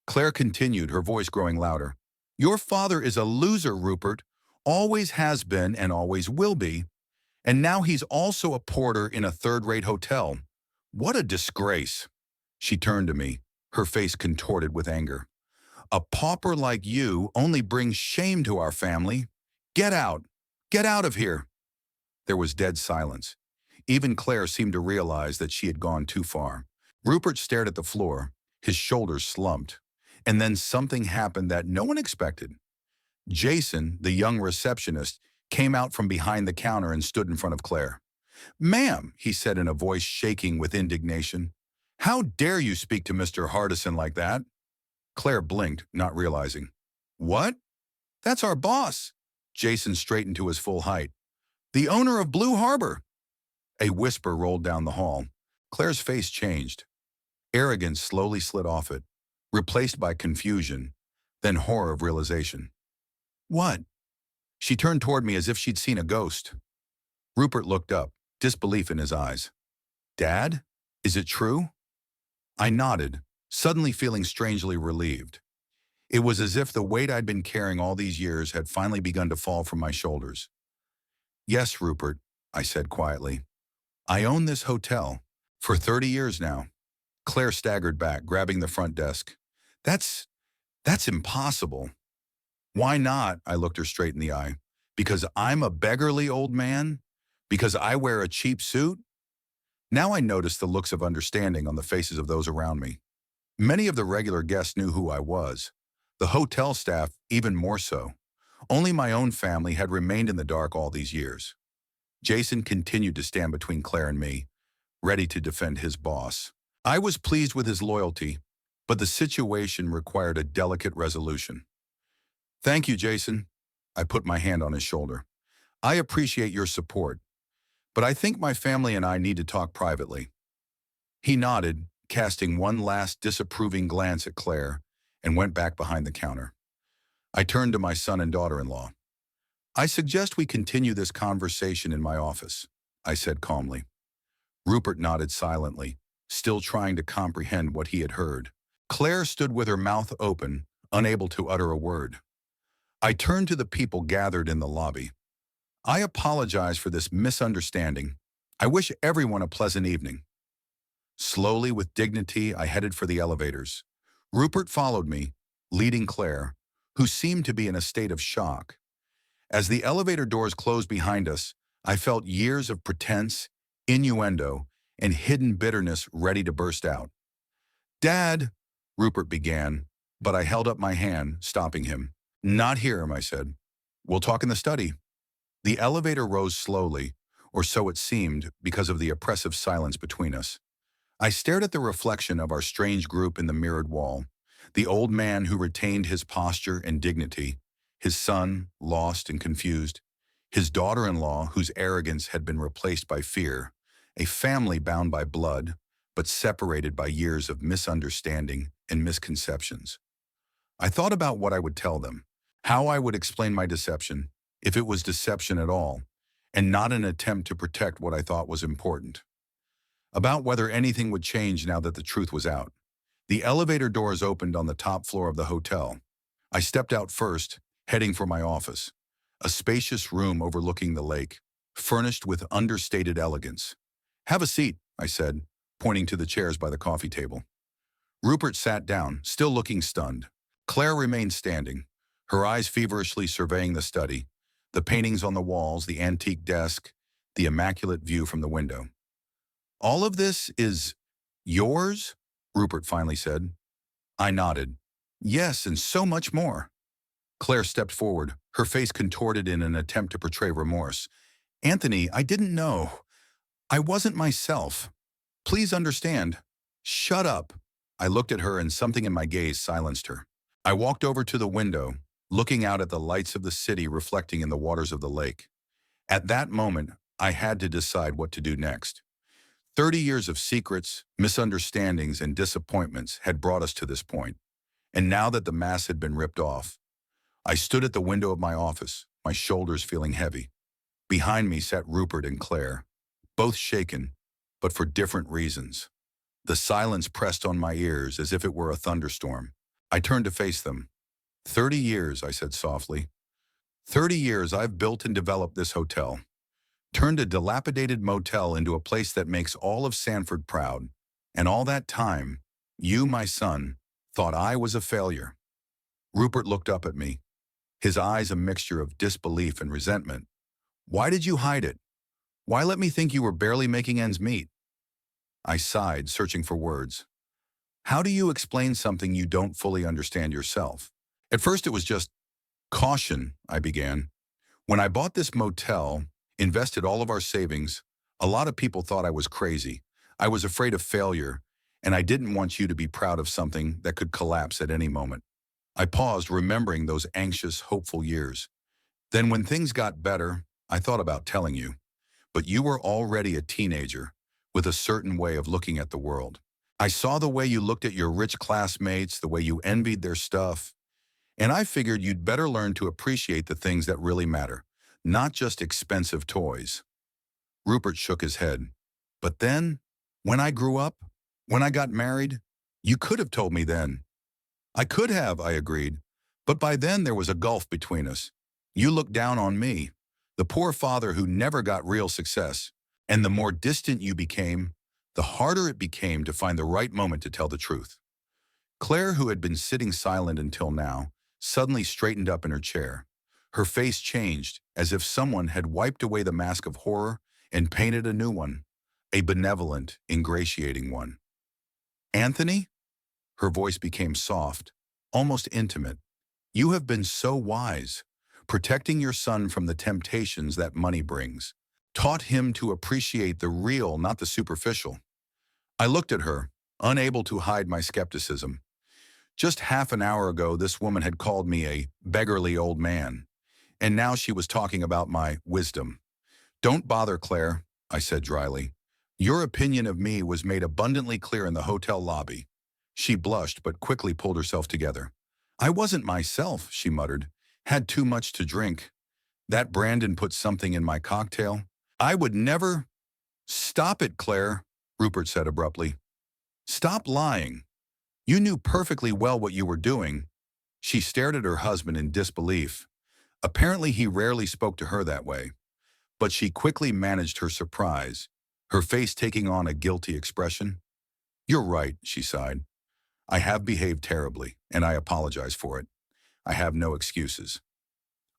Claire continued, her voice growing louder. Your father is a loser, Rupert. Always has been and always will be. And now he's also a porter in a third-rate hotel. What a disgrace. She turned to me, her face contorted with anger. A pauper like you only brings shame to our family. Get out. Get out of here. There was dead silence. Even Claire seemed to realize that she had gone too far. Rupert stared at the floor, his shoulders slumped. And then something happened that no one expected. Jason, the young receptionist, came out from behind the counter and stood in front of Claire. Ma'am, he said in a voice shaking with indignation, how dare you speak to Mr. Hardison like that? Claire blinked, not realizing. What? That's our boss. Jason straightened to his full height. The owner of Blue Harbor. A whisper rolled down the hall. Claire's face changed. Arrogance slowly slid off it, replaced by confusion, then horror of realization. What? She turned toward me as if she'd seen a ghost. Rupert looked up, disbelief in his eyes. Dad? Is it true? I nodded, suddenly feeling strangely relieved. It was as if the weight I'd been carrying all these years had finally begun to fall from my shoulders. Yes, Rupert, I said quietly. I own this hotel. For 30 years now. Claire staggered back, grabbing the front desk. That's impossible. Why not? I looked her straight in the eye. Because I'm a beggarly old man? Because I wear a cheap suit? Now I noticed the looks of understanding on the faces of those around me. Many of the regular guests knew who I was. The hotel staff even more so. Only my own family had remained in the dark all these years. Jason continued to stand between Claire and me, ready to defend his boss. I was pleased with his loyalty, but the situation required a delicate resolution. Thank you, Jason. I put my hand on his shoulder. I appreciate your support, but I think my family and I need to talk privately. He nodded, casting one last disapproving glance at Claire, and went back behind the counter. I turned to my son and daughter-in-law. I suggest we continue this conversation in my office, I said calmly. Rupert nodded silently, still trying to comprehend what he had heard. Claire stood with her mouth open, unable to utter a word. I turned to the people gathered in the lobby. I apologize for this misunderstanding. I wish everyone a pleasant evening. Slowly, with dignity, I headed for the elevators. Rupert followed me, leading Claire, who seemed to be in a state of shock. As the elevator doors closed behind us, I felt years of pretense, innuendo, and hidden bitterness ready to burst out. "Dad," Rupert began, but I held up my hand, stopping him. "Not here," I said. "We'll talk in the study." The elevator rose slowly, or so it seemed because of the oppressive silence between us. I stared at the reflection of our strange group in the mirrored wall, the old man who retained his posture and dignity, his son, lost and confused, his daughter-in-law whose arrogance had been replaced by fear, a family bound by blood, but separated by years of misunderstanding and misconceptions. I thought about what I would tell them, how I would explain my deception, if it was deception at all, and not an attempt to protect what I thought was important. About whether anything would change now that the truth was out. The elevator doors opened on the top floor of the hotel. I stepped out first, heading for my office, a spacious room overlooking the lake, furnished with understated elegance. "Have a seat," I said, pointing to the chairs by the coffee table. Rupert sat down, still looking stunned. Claire remained standing, her eyes feverishly surveying the study, the paintings on the walls, the antique desk, the immaculate view from the window. "All of this is yours?" Rupert finally said. I nodded. "Yes, and so much more." Claire stepped forward, her face contorted in an attempt to portray remorse. "Anthony, I didn't know. I wasn't myself. Please understand." "Shut up." I looked at her and something in my gaze silenced her. I walked over to the window, looking out at the lights of the city reflecting in the waters of the lake. At that moment, I had to decide what to do next. 30 years of secrets, misunderstandings, and disappointments had brought us to this point. And now that the mask had been ripped off, I stood at the window of my office, my shoulders feeling heavy. Behind me sat Rupert and Claire, both shaken, but for different reasons. The silence pressed on my ears as if it were a thunderstorm. I turned to face them. 30 years, I said softly. 30 years I've built and developed this hotel. Turned a dilapidated motel into a place that makes all of Sanford proud. And all that time, you, my son, thought I was a failure. Rupert looked up at me, his eyes a mixture of disbelief and resentment. "Why did you hide it? Why let me think you were barely making ends meet?" I sighed, searching for words. "How do you explain something you don't fully understand yourself?" At first it was just caution, I began. "When I bought this motel, invested all of our savings, a lot of people thought I was crazy. I was afraid of failure, and I didn't want you to be proud of something that could collapse at any moment." I paused, remembering those anxious, hopeful years. "Then when things got better, I thought about telling you. But you were already a teenager, with a certain way of looking at the world. I saw the way you looked at your rich classmates, the way you envied their stuff, and I figured you'd better learn to appreciate the things that really matter, not just expensive toys." Rupert shook his head. "But then, when I grew up, when I got married, you could have told me then." "I could have," I agreed, "but by then there was a gulf between us. You looked down on me, the poor father who never got real success, and the more distant you became, the harder it became to find the right moment to tell the truth." Claire, who had been sitting silent until now, suddenly straightened up in her chair. Her face changed, as if someone had wiped away the mask of horror and painted a new one, a benevolent, ingratiating one. "Anthony?" Her voice became soft, almost intimate. "You have been so wise, protecting your son from the temptations that money brings. Taught him to appreciate the real, not the superficial." I looked at her, unable to hide my skepticism. Just half an hour ago, this woman had called me a beggarly old man, and now she was talking about my wisdom. "Don't bother, Claire," I said dryly. "Your opinion of me was made abundantly clear in the hotel lobby." She blushed, but quickly pulled herself together. "I wasn't myself," she muttered. "Had too much to drink. That Brandon put something in my cocktail. I would never—" "Stop it, Claire," Rupert said abruptly. "Stop lying. You knew perfectly well what you were doing." She stared at her husband in disbelief. Apparently, he rarely spoke to her that way, but she quickly managed her surprise, her face taking on a guilty expression. "You're right," she sighed. "I have behaved terribly, and I apologize for it. I have no excuses."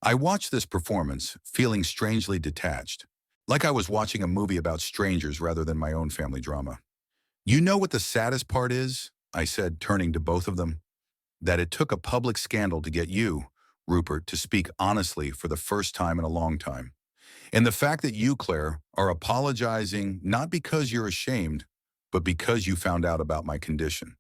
I watched this performance, feeling strangely detached, like I was watching a movie about strangers rather than my own family drama. "You know what the saddest part is?" I said, turning to both of them. "That it took a public scandal to get you, Rupert, to speak honestly for the first time in a long time. And the fact that you, Claire, are apologizing not because you're ashamed, but because you found out about my condition."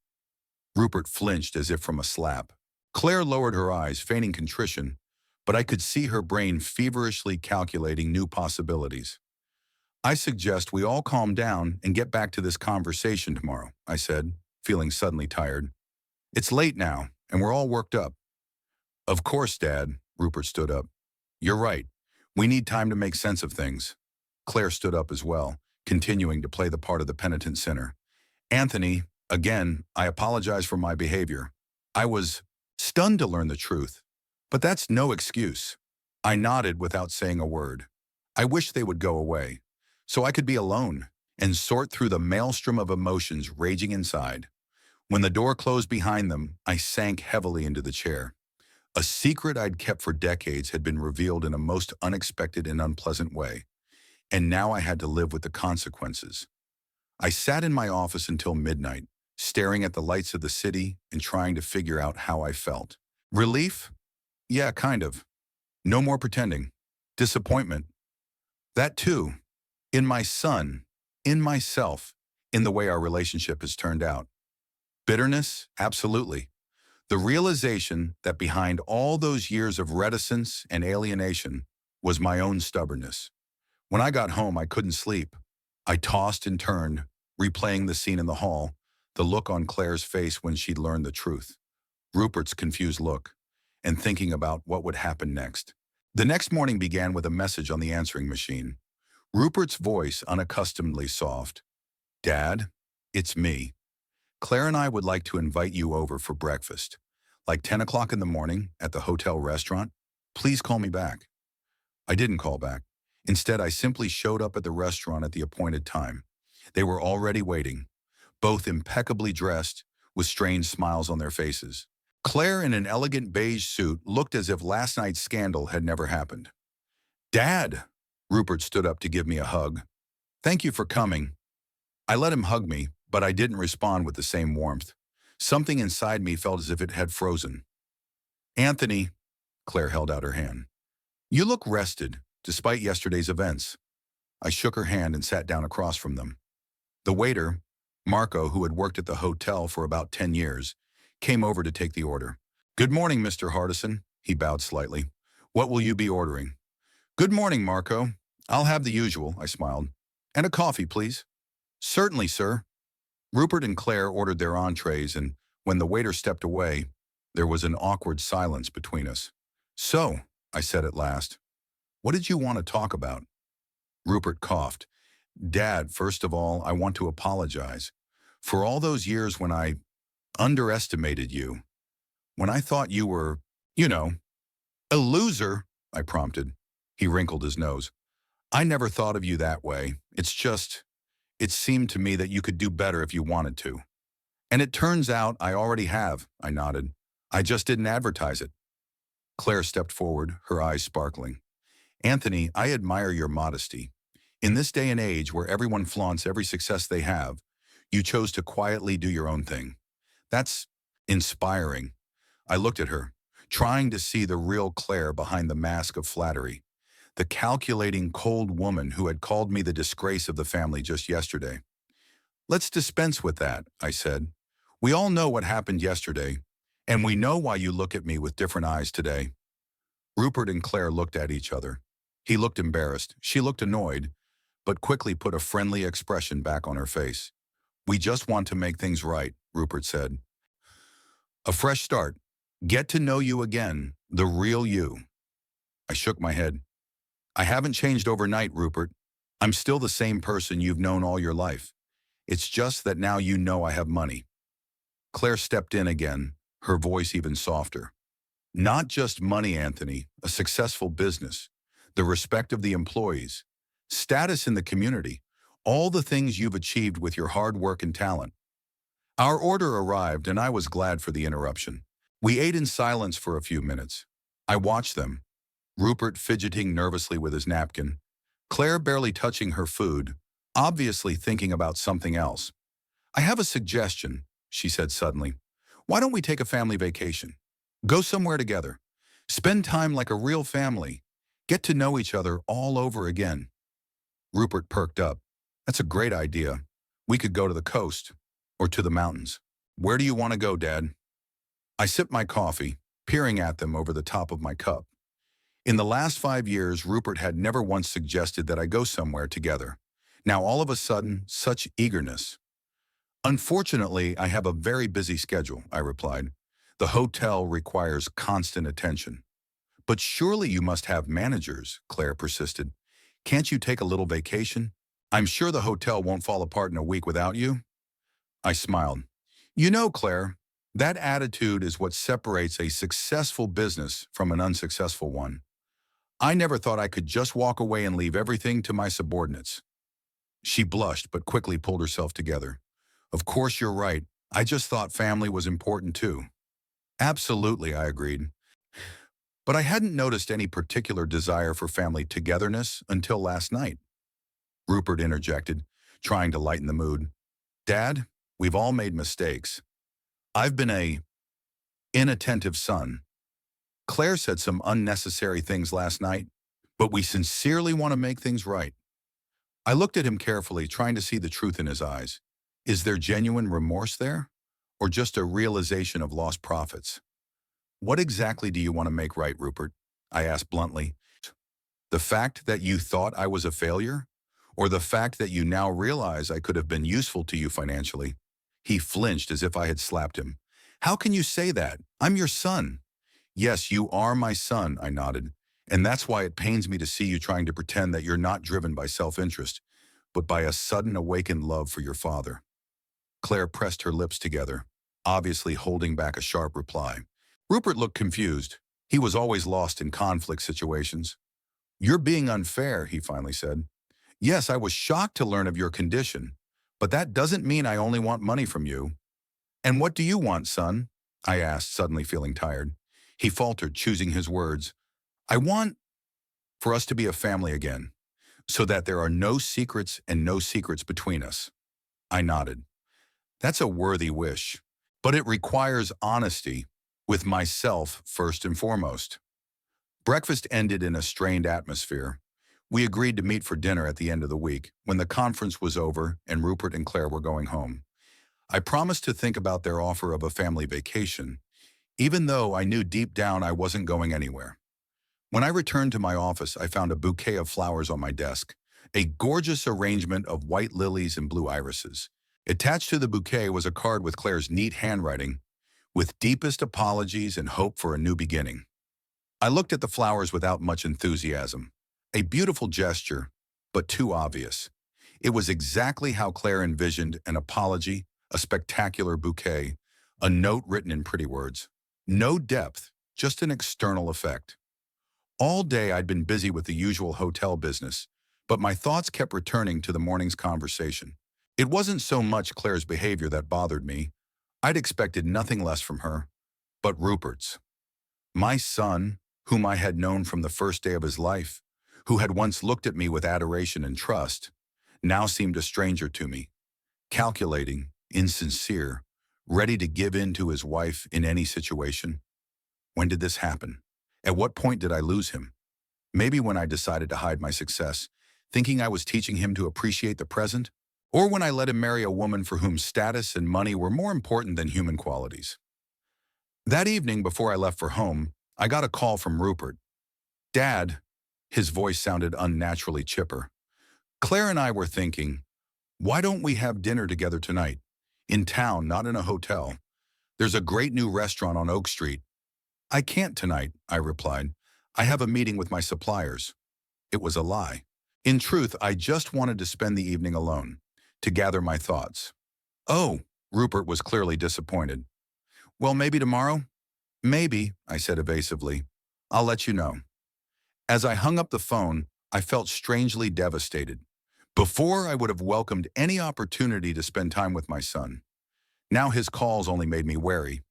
Rupert flinched as if from a slap. Claire lowered her eyes, feigning contrition, but I could see her brain feverishly calculating new possibilities. "I suggest we all calm down and get back to this conversation tomorrow," I said, feeling suddenly tired. "It's late now, and we're all worked up." "Of course, Dad," Rupert stood up. "You're right. We need time to make sense of things." Claire stood up as well, continuing to play the part of the penitent sinner. "Anthony, again, I apologize for my behavior. I was stunned to learn the truth, but that's no excuse." I nodded without saying a word. I wish they would go away, so I could be alone and sort through the maelstrom of emotions raging inside. When the door closed behind them, I sank heavily into the chair. A secret I'd kept for decades had been revealed in a most unexpected and unpleasant way, and now I had to live with the consequences. I sat in my office until midnight, staring at the lights of the city and trying to figure out how I felt. Relief? Yeah, kind of. No more pretending. Disappointment? That too. In my son, in myself, in the way our relationship has turned out. Bitterness? Absolutely. The realization that behind all those years of reticence and alienation was my own stubbornness. When I got home, I couldn't sleep. I tossed and turned, replaying the scene in the hall, the look on Claire's face when she'd learned the truth, Rupert's confused look, and thinking about what would happen next. The next morning began with a message on the answering machine. Rupert's voice unaccustomedly soft. "Dad, it's me. Claire and I would like to invite you over for breakfast. Like 10 o'clock in the morning at the hotel restaurant. Please call me back." I didn't call back. Instead, I simply showed up at the restaurant at the appointed time. They were already waiting, both impeccably dressed, with strange smiles on their faces. Claire, in an elegant beige suit, looked as if last night's scandal had never happened. "Dad!" Rupert stood up to give me a hug. "Thank you for coming." I let him hug me, but I didn't respond with the same warmth. Something inside me felt as if it had frozen. "Anthony," Claire held out her hand. "You look rested, despite yesterday's events." I shook her hand and sat down across from them. The waiter, Marco, who had worked at the hotel for about 10 years, came over to take the order. "Good morning, Mr. Hardison." He bowed slightly. "What will you be ordering?" "Good morning, Marco. I'll have the usual," I smiled. "And a coffee, please." "Certainly, sir." Rupert and Claire ordered their entrees, and when the waiter stepped away, there was an awkward silence between us. "So," I said at last, "what did you want to talk about?" Rupert coughed. "Dad, first of all, I want to apologize. For all those years when I underestimated you, when I thought you were, you know, a loser," I prompted. He wrinkled his nose. "I never thought of you that way. It seemed to me that you could do better if you wanted to. And it turns out I already have," I nodded. "I just didn't advertise it." Claire stepped forward, her eyes sparkling. "Anthony, I admire your modesty. In this day and age where everyone flaunts every success they have, you chose to quietly do your own thing. That's inspiring." I looked at her, trying to see the real Claire behind the mask of flattery, the calculating, cold woman who had called me the disgrace of the family just yesterday. "Let's dispense with that," I said. "We all know what happened yesterday, and we know why you look at me with different eyes today." Rupert and Claire looked at each other. He looked embarrassed. She looked annoyed, but quickly put a friendly expression back on her face. "We just want to make things right," Rupert said. "A fresh start. Get to know you again, the real you." I shook my head. "I haven't changed overnight, Rupert. I'm still the same person you've known all your life. It's just that now you know I have money." Claire stepped in again, her voice even softer. Not just money, Anthony, a successful business, the respect of the employees, status in the community, all the things you've achieved with your hard work and talent. Our order arrived, and I was glad for the interruption. We ate in silence for a few minutes. I watched them, Rupert fidgeting nervously with his napkin, Claire barely touching her food, obviously thinking about something else. I have a suggestion, she said suddenly. Why don't we take a family vacation? Go somewhere together. Spend time like a real family. Get to know each other all over again. Rupert perked up. That's a great idea. We could go to the coast or to the mountains. Where do you want to go, Dad? I sipped my coffee, peering at them over the top of my cup. In the last 5 years, Rupert had never once suggested that I go somewhere together. Now all of a sudden, such eagerness. Unfortunately, I have a very busy schedule, I replied. The hotel requires constant attention. But surely you must have managers, Claire persisted. Can't you take a little vacation? I'm sure the hotel won't fall apart in a week without you. I smiled. You know, Claire, that attitude is what separates a successful business from an unsuccessful one. I never thought I could just walk away and leave everything to my subordinates. She blushed, but quickly pulled herself together. Of course you're right. I just thought family was important too. Absolutely, I agreed. But I hadn't noticed any particular desire for family togetherness until last night. Rupert interjected, trying to lighten the mood. Dad, we've all made mistakes. I've been a inattentive son. Claire said some unnecessary things last night, but we sincerely want to make things right. I looked at him carefully, trying to see the truth in his eyes. Is there genuine remorse there, or just a realization of lost profits? What exactly do you want to make right, Rupert? I asked bluntly. The fact that you thought I was a failure? Or the fact that you now realize I could have been useful to you financially? He flinched as if I had slapped him. How can you say that? I'm your son. Yes, you are my son, I nodded. And that's why it pains me to see you trying to pretend that you're not driven by self-interest, but by a sudden awakened love for your father. Claire pressed her lips together, obviously holding back a sharp reply. Rupert looked confused. He was always lost in conflict situations. You're being unfair, he finally said. Yes, I was shocked to learn of your condition, but that doesn't mean I only want money from you. And what do you want, son? I asked, suddenly feeling tired. He faltered, choosing his words. I want for us to be a family again, so that there are no secrets and no secrets between us. I nodded. That's a worthy wish, but it requires honesty with myself first and foremost. Breakfast ended in a strained atmosphere. We agreed to meet for dinner at the end of the week, when the conference was over and Rupert and Claire were going home. I promised to think about their offer of a family vacation, even though I knew deep down I wasn't going anywhere. When I returned to my office, I found a bouquet of flowers on my desk, a gorgeous arrangement of white lilies and blue irises. Attached to the bouquet was a card with Claire's neat handwriting, with deepest apologies and hope for a new beginning. I looked at the flowers without much enthusiasm. A beautiful gesture, but too obvious. It was exactly how Claire envisioned an apology, a spectacular bouquet, a note written in pretty words. No depth, just an external effect. All day I'd been busy with the usual hotel business, but my thoughts kept returning to the morning's conversation. It wasn't so much Claire's behavior that bothered me. I'd expected nothing less from her, but Rupert's. My son, whom I had known from the first day of his life, who had once looked at me with adoration and trust, now seemed a stranger to me, calculating, insincere, ready to give in to his wife in any situation. When did this happen? At what point did I lose him? Maybe when I decided to hide my success, thinking I was teaching him to appreciate the present, or when I let him marry a woman for whom status and money were more important than human qualities. That evening, before I left for home, I got a call from Rupert. Dad, his voice sounded unnaturally chipper. Claire and I were thinking, why don't we have dinner together tonight? In town, not in a hotel. There's a great new restaurant on Oak Street. I can't tonight, I replied. I have a meeting with my suppliers. It was a lie. In truth, I just wanted to spend the evening alone, to gather my thoughts. Oh, Rupert was clearly disappointed. Well, maybe tomorrow? Maybe, I said evasively. I'll let you know. As I hung up the phone, I felt strangely devastated. Before, I would have welcomed any opportunity to spend time with my son. Now his calls only made me wary.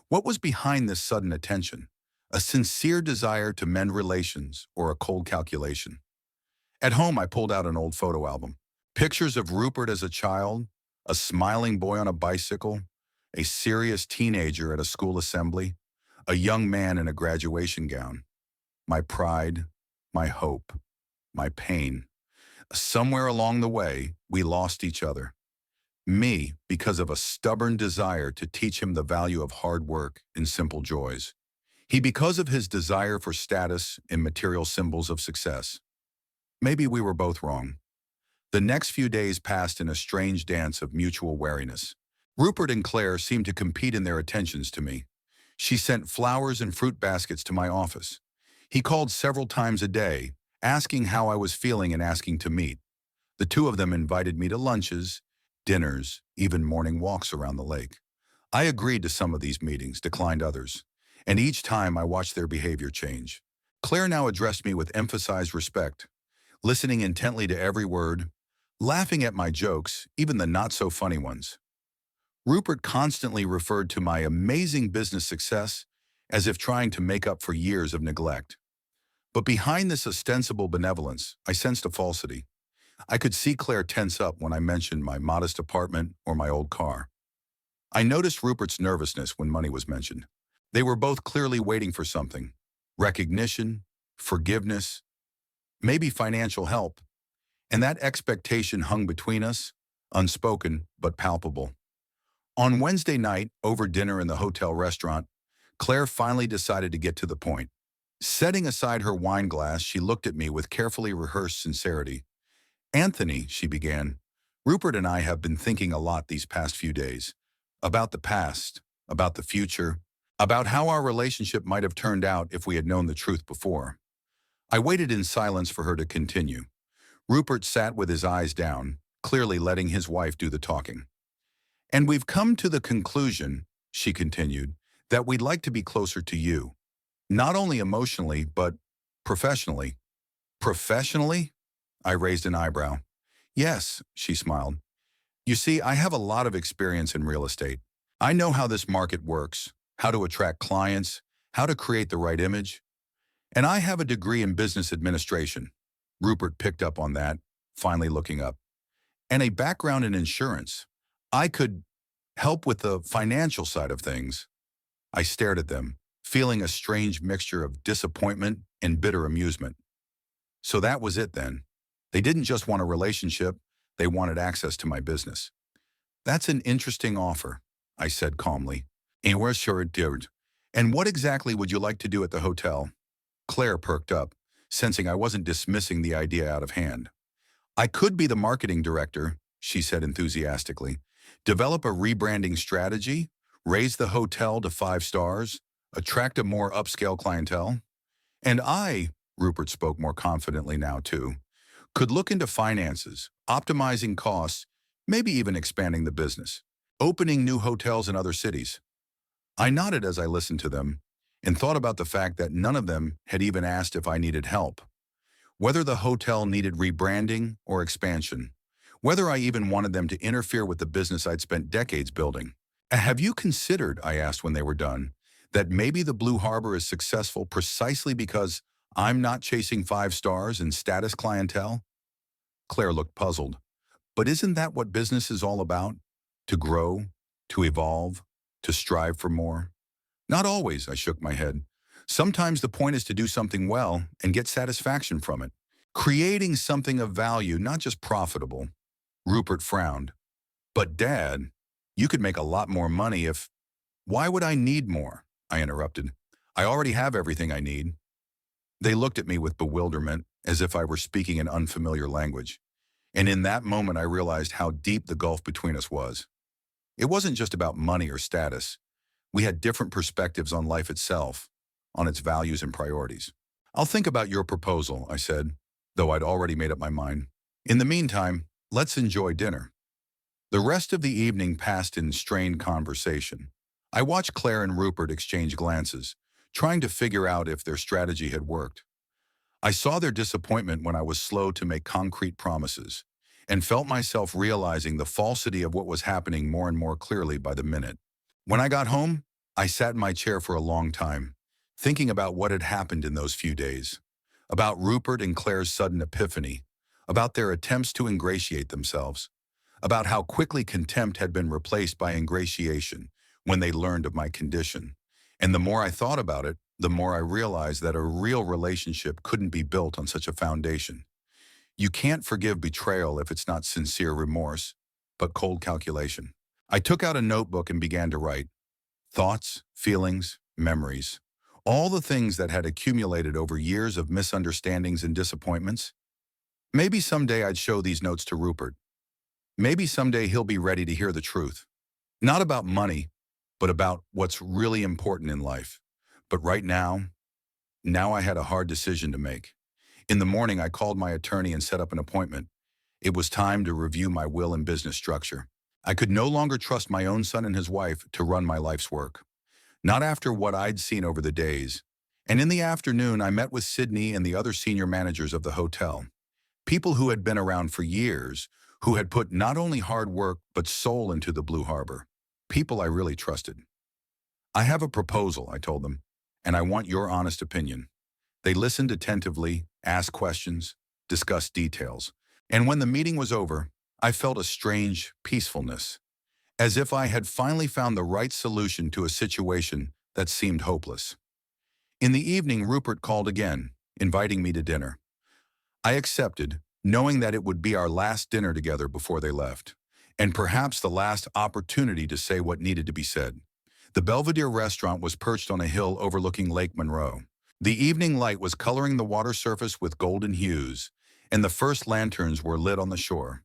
What was behind this sudden attention? A sincere desire to mend relations or a cold calculation? At home, I pulled out an old photo album. Pictures of Rupert as a child, a smiling boy on a bicycle, a serious teenager at a school assembly, a young man in a graduation gown. My pride, my hope, my pain. Somewhere along the way, we lost each other. Me, because of a stubborn desire to teach him the value of hard work and simple joys. He, because of his desire for status and material symbols of success. Maybe we were both wrong. The next few days passed in a strange dance of mutual wariness. Rupert and Clare seemed to compete in their attentions to me. She sent flowers and fruit baskets to my office. He called several times a day, asking how I was feeling and asking to meet. The two of them invited me to lunches, dinners, even morning walks around the lake. I agreed to some of these meetings, declined others, and each time I watched their behavior change. Claire now addressed me with emphasized respect, listening intently to every word, laughing at my jokes, even the not-so-funny ones. Rupert constantly referred to my amazing business success as if trying to make up for years of neglect. But behind this ostensible benevolence, I sensed a falsity. I could see Claire tense up when I mentioned my modest apartment or my old car. I noticed Rupert's nervousness when money was mentioned. They were both clearly waiting for something. Recognition, forgiveness, maybe financial help. And that expectation hung between us, unspoken but palpable. On Wednesday night, over dinner in the hotel restaurant, Claire finally decided to get to the point. Setting aside her wine glass, she looked at me with carefully rehearsed sincerity. "Anthony," she began, "Rupert and I have been thinking a lot these past few days. About the past, about the future, about how our relationship might have turned out if we had known the truth before." I waited in silence for her to continue. Rupert sat with his eyes down, clearly letting his wife do the talking. "And we've come to the conclusion," she continued, "that we'd like to be closer to you. Not only emotionally, but professionally." "Professionally?" I raised an eyebrow. "Yes," she smiled. "You see, I have a lot of experience in real estate. I know how this market works, how to attract clients, how to create the right image. And I have a degree in business administration." Rupert picked up on that, finally looking up. "And a background in insurance. I could help with the financial side of things." I stared at them, feeling a strange mixture of disappointment and bitter amusement. So that was it then. They didn't just want a relationship, they wanted access to my business. "That's an interesting offer," I said calmly. "And we're sure it did. And what exactly would you like to do at the hotel?" Claire perked up, sensing I wasn't dismissing the idea out of hand. "I could be the marketing director," she said enthusiastically. "Develop a rebranding strategy, raise the hotel to 5 stars, attract a more upscale clientele. And I," Rupert spoke more confidently now too, "could look into finances, optimizing costs, maybe even expanding the business, opening new hotels in other cities." I nodded as I listened to them and thought about the fact that none of them had even asked if I needed help. Whether the hotel needed rebranding or expansion, whether I even wanted them to interfere with the business I'd spent decades building. "Have you considered," I asked when they were done, "that maybe the Blue Harbor is successful precisely because I'm not chasing 5 stars and status clientele?" Claire looked puzzled. "But isn't that what business is all about? To grow, to evolve, to strive for more?" "Not always," I shook my head. "Sometimes the point is to do something well and get satisfaction from it. Creating something of value, not just profitable." Rupert frowned. "But Dad, you could make a lot more money if—" "Why would I need more?" I interrupted. "I already have everything I need." They looked at me with bewilderment, as if I were speaking an unfamiliar language. And in that moment I realized how deep the gulf between us was. It wasn't just about money or status. We had different perspectives on life itself, on its values and priorities. "I'll think about your proposal," I said, though I'd already made up my mind. "In the meantime, let's enjoy dinner." The rest of the evening passed in strained conversation. I watched Claire and Rupert exchange glances, trying to figure out if their strategy had worked. I saw their disappointment when I was slow to make concrete promises, and felt myself realizing the falsity of what was happening more and more clearly by the minute. When I got home, I sat in my chair for a long time, thinking about what had happened in those few days, about Rupert and Claire's sudden epiphany, about their attempts to ingratiate themselves, about how quickly contempt had been replaced by ingratiation when they learned of my condition. And the more I thought about it, the more I realized that a real relationship couldn't be built on such a foundation. You can't forgive betrayal if it's not sincere remorse, but cold calculation. I took out a notebook and began to write thoughts, feelings, memories, all the things that had accumulated over years of misunderstandings and disappointments. Maybe someday I'd show these notes to Rupert. Maybe someday he'll be ready to hear the truth. Not about money, but about what's really important in life. But right now I had a hard decision to make. In the morning, I called my attorney and set up an appointment. It was time to review my will and business structure. I could no longer trust my own son and his wife to run my life's work. Not after what I'd seen over the days. And in the afternoon, I met with Sydney and the other senior managers of the hotel. People who had been around for years, who had put not only hard work but soul into the Blue Harbor. People I really trusted. I have a proposal, I told them, and I want your honest opinion. They listened attentively, asked questions, discussed details. And when the meeting was over, I felt a strange peacefulness, as if I had finally found the right solution to a situation that seemed hopeless. In the evening, Rupert called again, inviting me to dinner. I accepted, knowing that it would be our last dinner together before they left, and perhaps the last opportunity to say what needed to be said. The Belvedere restaurant was perched on a hill overlooking Lake Monroe. The evening light was coloring the water surface with golden hues, and the first lanterns were lit on the shore.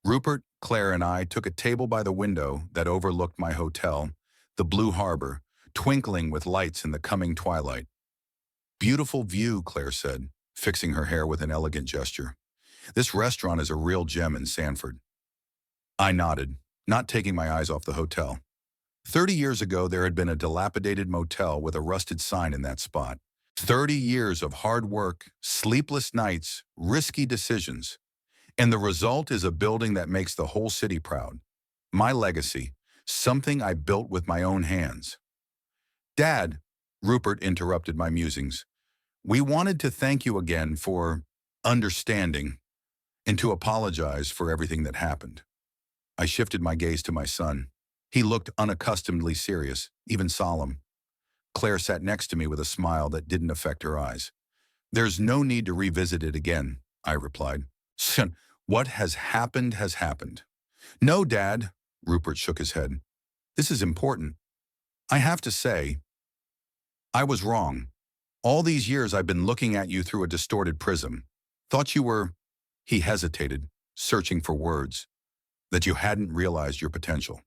Rupert, Claire, and I took a table by the window that overlooked my hotel, the Blue Harbor, twinkling with lights in the coming twilight. Beautiful view, Claire said, fixing her hair with an elegant gesture. This restaurant is a real gem in Sanford. I nodded, not taking my eyes off the hotel. 30 years ago, there had been a dilapidated motel with a rusted sign in that spot. 30 years of hard work, sleepless nights, risky decisions. And the result is a building that makes the whole city proud. My legacy, something I built with my own hands. Dad, Rupert interrupted my musings, we wanted to thank you again for understanding and to apologize for everything that happened. I shifted my gaze to my son. He looked unaccustomedly serious, even solemn. Claire sat next to me with a smile that didn't affect her eyes. There's no need to revisit it again, I replied. Son, what has happened has happened. No, Dad, Rupert shook his head. This is important. I have to say, I was wrong. All these years I've been looking at you through a distorted prism. Thought you were, he hesitated, searching for words, that you hadn't realized your potential.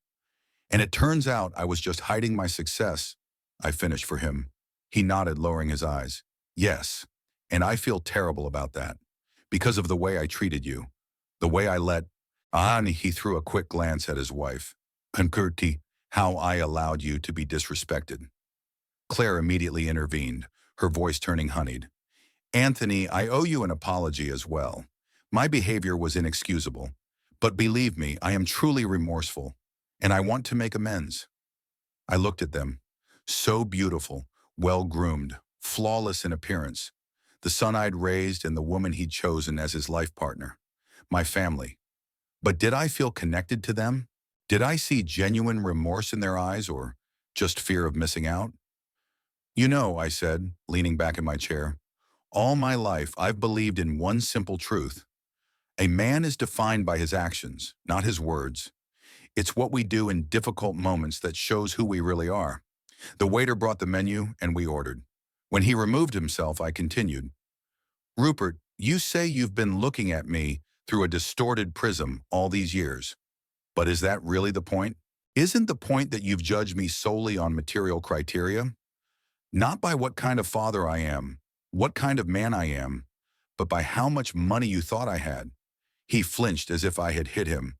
And it turns out I was just hiding my success, I finished for him. He nodded, lowering his eyes. Yes, and I feel terrible about that, because of the way I treated you, the way I let, and he threw a quick glance at his wife. Pankirti, how I allowed you to be disrespected. Claire immediately intervened, her voice turning honeyed. Anthony, I owe you an apology as well. My behavior was inexcusable, but believe me, I am truly remorseful, and I want to make amends. I looked at them, so beautiful, well-groomed, flawless in appearance, the son I'd raised and the woman he'd chosen as his life partner, my family. But did I feel connected to them? Did I see genuine remorse in their eyes or just fear of missing out? You know, I said, leaning back in my chair, all my life I've believed in one simple truth. A man is defined by his actions, not his words. It's what we do in difficult moments that shows who we really are. The waiter brought the menu and we ordered. When he removed himself, I continued. Rupert, you say you've been looking at me through a distorted prism all these years. But is that really the point? Isn't the point that you've judged me solely on material criteria? Not by what kind of father I am, what kind of man I am, but by how much money you thought I had. He flinched as if I had hit him.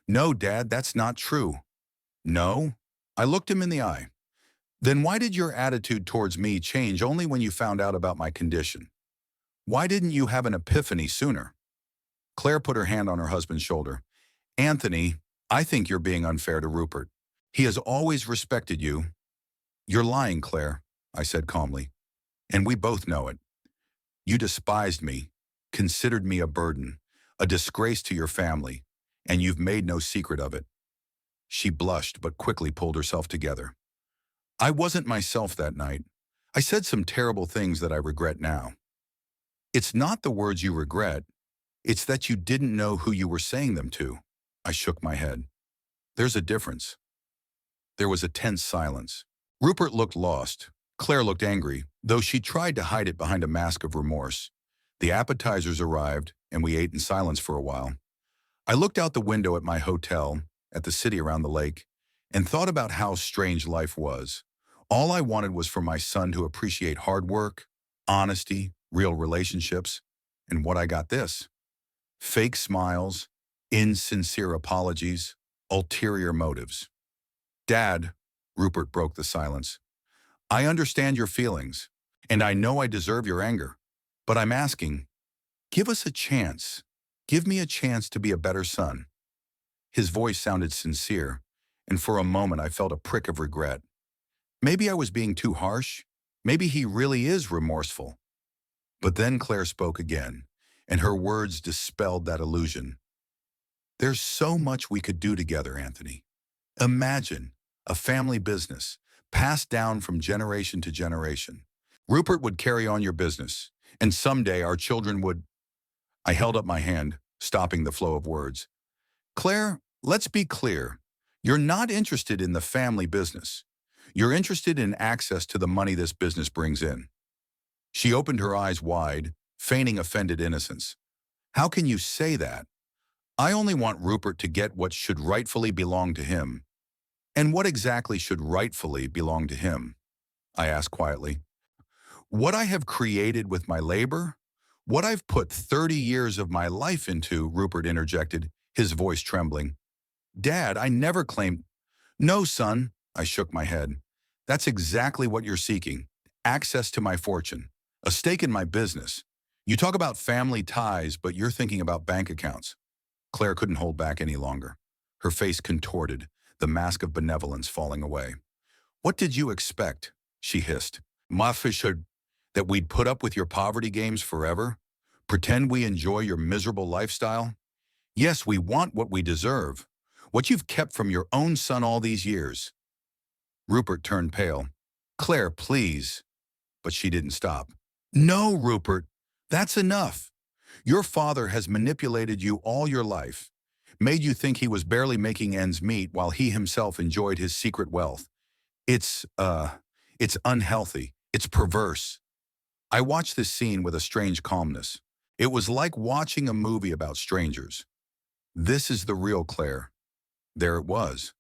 No, Dad, that's not true. No? I looked him in the eye. Then why did your attitude towards me change only when you found out about my condition? Why didn't you have an epiphany sooner? Claire put her hand on her husband's shoulder. Anthony, I think you're being unfair to Rupert. He has always respected you. You're lying, Claire, I said calmly. And we both know it. You despised me, considered me a burden, a disgrace to your family, and you've made no secret of it. She blushed but quickly pulled herself together. I wasn't myself that night. I said some terrible things that I regret now. It's not the words you regret, it's that you didn't know who you were saying them to. I shook my head. There's a difference. There was a tense silence. Rupert looked lost. Claire looked angry, though she tried to hide it behind a mask of remorse. The appetizers arrived, and we ate in silence for a while. I looked out the window at my hotel, at the city around the lake, and thought about how strange life was. All I wanted was for my son to appreciate hard work, honesty, real relationships, and what I got this. Fake smiles, insincere apologies, ulterior motives. Dad, Rupert broke the silence, I understand your feelings, and I know I deserve your anger, but I'm asking, give us a chance. Give me a chance to be a better son. His voice sounded sincere, and for a moment I felt a prick of regret. Maybe I was being too harsh. Maybe he really is remorseful. But then Claire spoke again, and her words dispelled that illusion. There's so much we could do together, Anthony. Imagine a family business passed down from generation to generation. Rupert would carry on your business, and someday our children would... I held up my hand, stopping the flow of words. Claire, let's be clear. You're not interested in the family business. You're interested in access to the money this business brings in. She opened her eyes wide, feigning offended innocence. How can you say that? I only want Rupert to get what should rightfully belong to him. And what exactly should rightfully belong to him? I asked quietly. What I have created with my labor? What I've put 30 years of my life into, Rupert interjected, his voice trembling. Dad, I never claimed... No, son, I shook my head. That's exactly what you're seeking. Access to my fortune. A stake in my business. You talk about family ties, but you're thinking about bank accounts. Claire couldn't hold back any longer. Her face contorted, the mask of benevolence falling away. What did you expect? She hissed. That we'd put up with your poverty games forever? Pretend we enjoy your miserable lifestyle? Yes, we want what we deserve. What you've kept from your own son all these years. Rupert turned pale. Claire, please. But she didn't stop. No, Rupert, that's enough. Your father has manipulated you all your life, made you think he was barely making ends meet while he himself enjoyed his secret wealth. It's unhealthy. It's perverse. I watched this scene with a strange calmness. It was like watching a movie about strangers. This is the real Claire. There it was,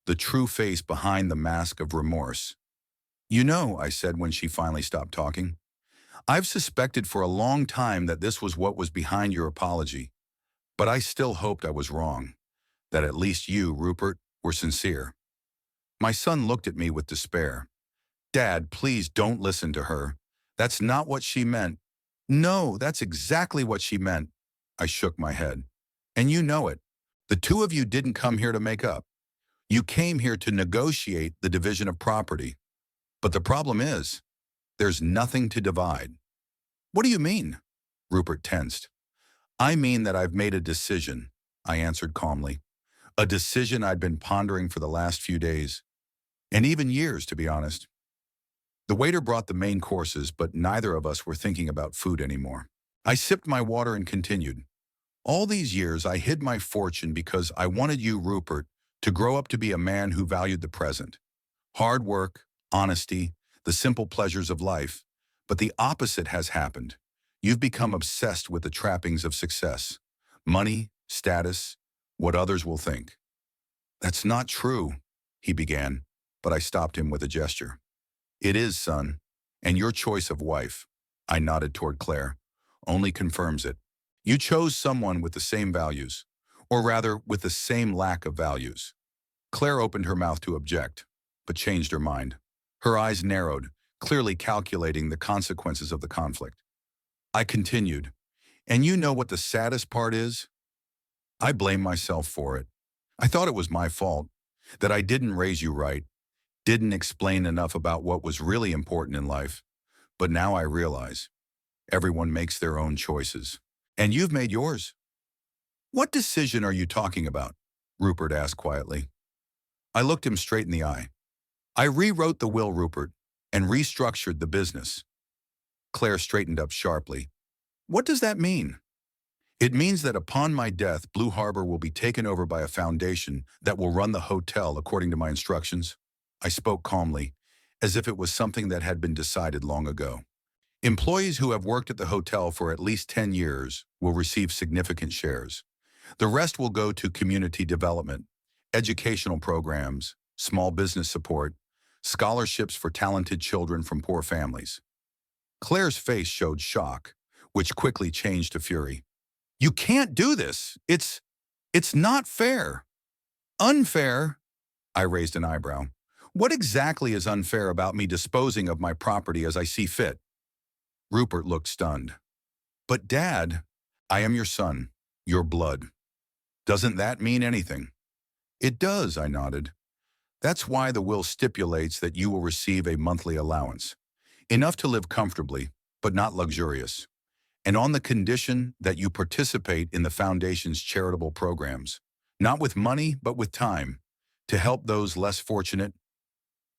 the true face behind the mask of remorse. You know, I said when she finally stopped talking, I've suspected for a long time that this was what was behind your apology, but I still hoped I was wrong, that at least you, Rupert, were sincere. My son looked at me with despair. Dad, please don't listen to her. That's not what she meant. No, that's exactly what she meant. I shook my head. And you know it. The two of you didn't come here to make up. You came here to negotiate the division of property. But the problem is, there's nothing to divide. What do you mean? Rupert tensed. I mean that I've made a decision, I answered calmly. A decision I'd been pondering for the last few days. And even years, to be honest. The waiter brought the main courses, but neither of us were thinking about food anymore. I sipped my water and continued. All these years, I hid my fortune because I wanted you, Rupert, to grow up to be a man who valued the present. Hard work, honesty, the simple pleasures of life. But the opposite has happened. You've become obsessed with the trappings of success. Money, status, what others will think. That's not true, he began, but I stopped him with a gesture. It is, son, and your choice of wife, I nodded toward Claire, only confirms it. You chose someone with the same values, or rather, with the same lack of values. Claire opened her mouth to object, but changed her mind. Her eyes narrowed, clearly calculating the consequences of the conflict. I continued, and you know what the saddest part is? I blame myself for it. I thought it was my fault, that I didn't raise you right, didn't explain enough about what was really important in life. But now I realize everyone makes their own choices. And you've made yours. What decision are you talking about? Rupert asked quietly. I looked him straight in the eye. I rewrote the will, Rupert, and restructured the business. Claire straightened up sharply. What does that mean? It means that upon my death, Blue Harbor will be taken over by a foundation that will run the hotel according to my instructions. I spoke calmly, as if it was something that had been decided long ago. Employees who have worked at the hotel for at least 10 years will receive significant shares. The rest will go to community development, educational programs, small business support, scholarships for talented children from poor families. Claire's face showed shock, which quickly changed to fury. You can't do this. It's not fair. Unfair? I raised an eyebrow. What exactly is unfair about me disposing of my property as I see fit? Rupert looked stunned. But Dad, I am your son, your blood. Doesn't that mean anything? It does, I nodded. That's why the will stipulates that you will receive a monthly allowance. Enough to live comfortably, but not luxurious. And on the condition that you participate in the Foundation's charitable programs. Not with money, but with time, to help those less fortunate.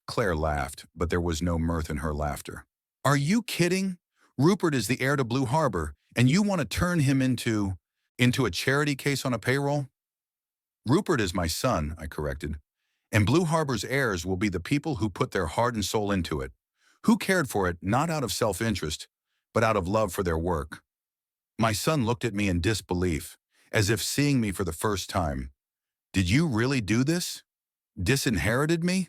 Claire laughed, but there was no mirth in her laughter. Are you kidding? Rupert is the heir to Blue Harbor, and you want to turn him into a charity case on a payroll? Rupert is my son, I corrected, and Blue Harbor's heirs will be the people who put their heart and soul into it, who cared for it not out of self-interest, but out of love for their work. My son looked at me in disbelief, as if seeing me for the first time. Did you really do this? Disinherited me?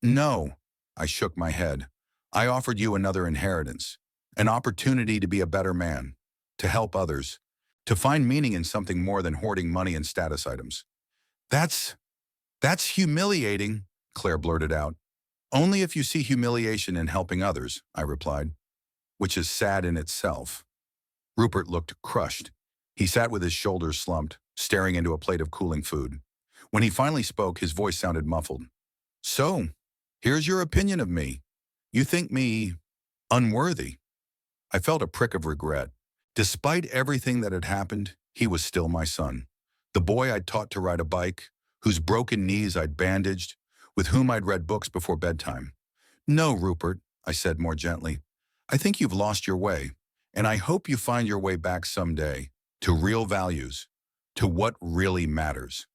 No, I shook my head. I offered you another inheritance, an opportunity to be a better man, to help others, to find meaning in something more than hoarding money and status items. That's humiliating, Claire blurted out. Only if you see humiliation in helping others, I replied, which is sad in itself. Rupert looked crushed. He sat with his shoulders slumped, staring into a plate of cooling food. When he finally spoke, his voice sounded muffled. So, here's your opinion of me. You think me unworthy? I felt a prick of regret. Despite everything that had happened, he was still my son. The boy I'd taught to ride a bike, whose broken knees I'd bandaged, with whom I'd read books before bedtime. No, Rupert, I said more gently. I think you've lost your way, and I hope you find your way back someday, to real values, to what really matters.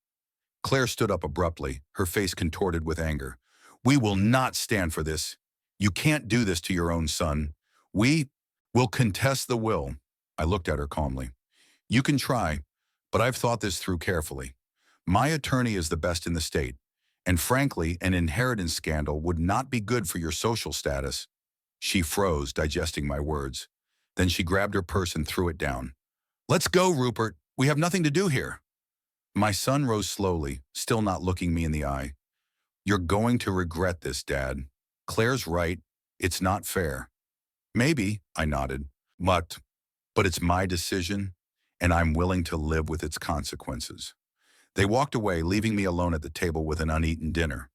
Claire stood up abruptly, her face contorted with anger. We will not stand for this. You can't do this to your own son. We will contest the will. I looked at her calmly. You can try, but I've thought this through carefully. My attorney is the best in the state, and frankly, an inheritance scandal would not be good for your social status. She froze, digesting my words. Then she grabbed her purse and threw it down. Let's go, Rupert. We have nothing to do here. My son rose slowly, still not looking me in the eye. You're going to regret this, Dad. Claire's right. It's not fair. Maybe, I nodded, but it's my decision, and I'm willing to live with its consequences. They walked away, leaving me alone at the table with an uneaten dinner.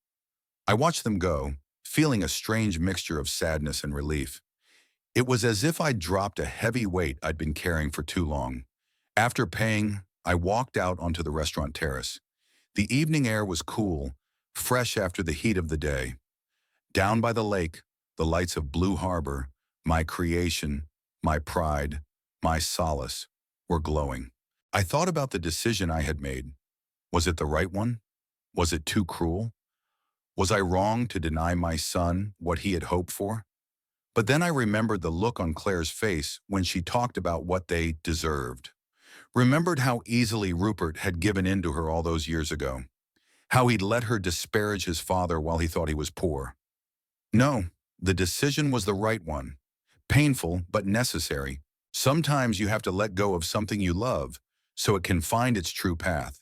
I watched them go, feeling a strange mixture of sadness and relief. It was as if I'd dropped a heavy weight I'd been carrying for too long. After paying, I walked out onto the restaurant terrace. The evening air was cool, fresh after the heat of the day. Down by the lake, the lights of Blue Harbor, my creation, my pride, my solace, were glowing. I thought about the decision I had made. Was it the right one? Was it too cruel? Was I wrong to deny my son what he had hoped for? But then I remembered the look on Claire's face when she talked about what they deserved. Remembered how easily Rupert had given in to her all those years ago. How he'd let her disparage his father while he thought he was poor. No, the decision was the right one. Painful, but necessary. Sometimes you have to let go of something you love so it can find its true path.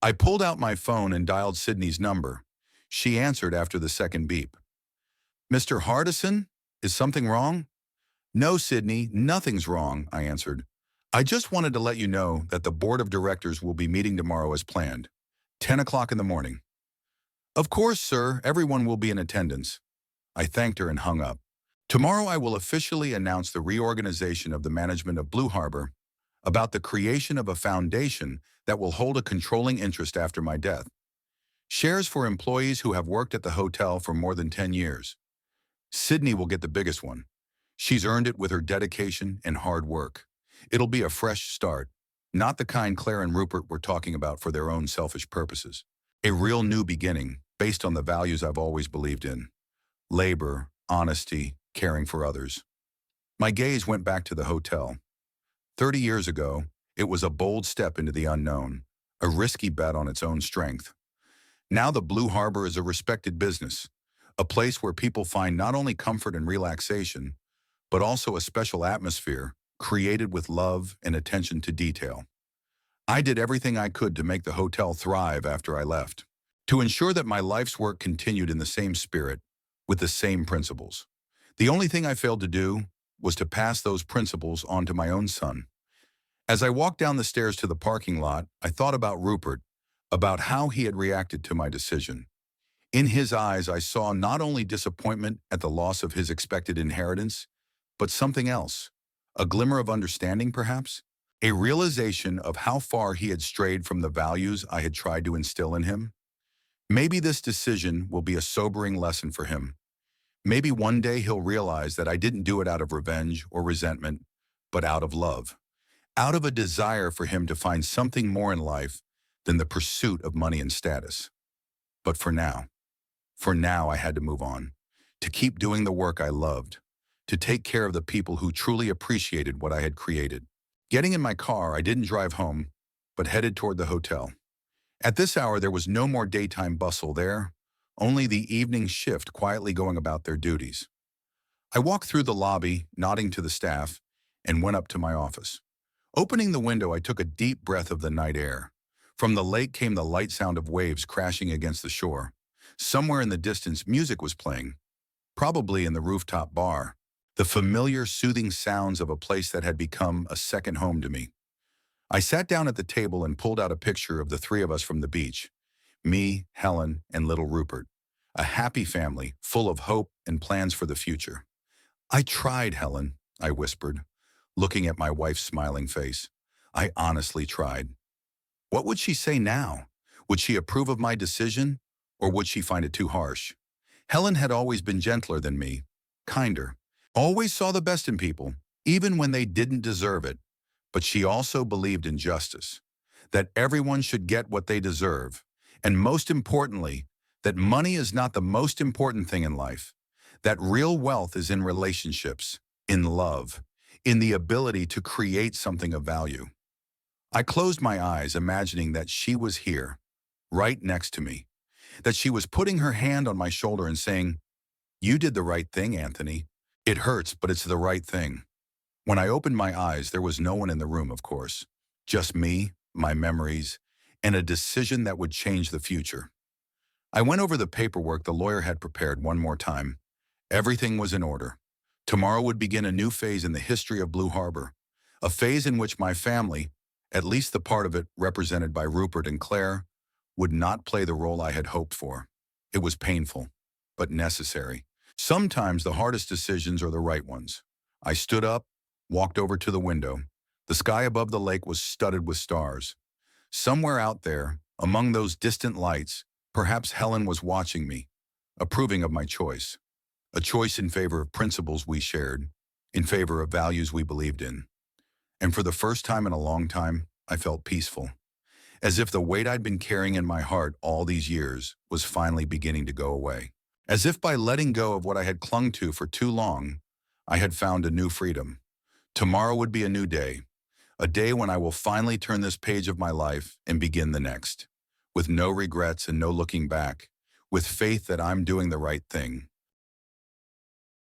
I pulled out my phone and dialed Sydney's number. She answered after the second beep. Mr. Hardison, is something wrong? No, Sydney, nothing's wrong, I answered. I just wanted to let you know that the board of directors will be meeting tomorrow as planned, 10 o'clock in the morning. Of course, sir, everyone will be in attendance. I thanked her and hung up. Tomorrow I will officially announce the reorganization of the management of Blue Harbor, about the creation of a foundation that will hold a controlling interest after my death. Shares for employees who have worked at the hotel for more than 10 years. Sydney will get the biggest one. She's earned it with her dedication and hard work. It'll be a fresh start, not the kind Clare and Rupert were talking about for their own selfish purposes. A real new beginning based on the values I've always believed in. Labor, honesty, caring for others. My gaze went back to the hotel. 30 years ago, it was a bold step into the unknown, a risky bet on its own strength. Now the Blue Harbor is a respected business, a place where people find not only comfort and relaxation, but also a special atmosphere created with love and attention to detail. I did everything I could to make the hotel thrive after I left, to ensure that my life's work continued in the same spirit, with the same principles. The only thing I failed to do was to pass those principles on to my own son. As I walked down the stairs to the parking lot, I thought about Rupert, about how he had reacted to my decision. In his eyes, I saw not only disappointment at the loss of his expected inheritance, but something else. A glimmer of understanding, perhaps? A realization of how far he had strayed from the values I had tried to instill in him? Maybe this decision will be a sobering lesson for him. Maybe one day he'll realize that I didn't do it out of revenge or resentment, but out of love. Out of a desire for him to find something more in life than the pursuit of money and status. But for now I had to move on, to keep doing the work I loved, to take care of the people who truly appreciated what I had created. Getting in my car, I didn't drive home, but headed toward the hotel. At this hour, there was no more daytime bustle there, only the evening shift quietly going about their duties. I walked through the lobby, nodding to the staff, and went up to my office. Opening the window, I took a deep breath of the night air. From the lake came the light sound of waves crashing against the shore. Somewhere in the distance, music was playing, probably in the rooftop bar, the familiar, soothing sounds of a place that had become a second home to me. I sat down at the table and pulled out a picture of the three of us from the beach. Me, Helen, and little Rupert. A happy family, full of hope and plans for the future. I tried, Helen, I whispered, looking at my wife's smiling face. I honestly tried. What would she say now? Would she approve of my decision, or would she find it too harsh? Helen had always been gentler than me, kinder, always saw the best in people, even when they didn't deserve it. But she also believed in justice, that everyone should get what they deserve, and most importantly, that money is not the most important thing in life, that real wealth is in relationships, in love, in the ability to create something of value. I closed my eyes, imagining that she was here, right next to me, that she was putting her hand on my shoulder and saying, "You did the right thing, Anthony. It hurts, but it's the right thing." When I opened my eyes, there was no one in the room, of course, just me, my memories, and a decision that would change the future. I went over the paperwork the lawyer had prepared one more time. Everything was in order. Tomorrow would begin a new phase in the history of Blue Harbor, a phase in which my family, at least the part of it represented by Rupert and Clare, would not play the role I had hoped for. It was painful, but necessary. Sometimes the hardest decisions are the right ones. I stood up, walked over to the window. The sky above the lake was studded with stars. Somewhere out there, among those distant lights, perhaps Helen was watching me, approving of my choice. A choice in favor of principles we shared, in favor of values we believed in. And for the first time in a long time, I felt peaceful, as if the weight I'd been carrying in my heart all these years was finally beginning to go away. As if by letting go of what I had clung to for too long, I had found a new freedom. Tomorrow would be a new day, a day when I will finally turn this page of my life and begin the next, with no regrets and no looking back, with faith that I'm doing the right thing.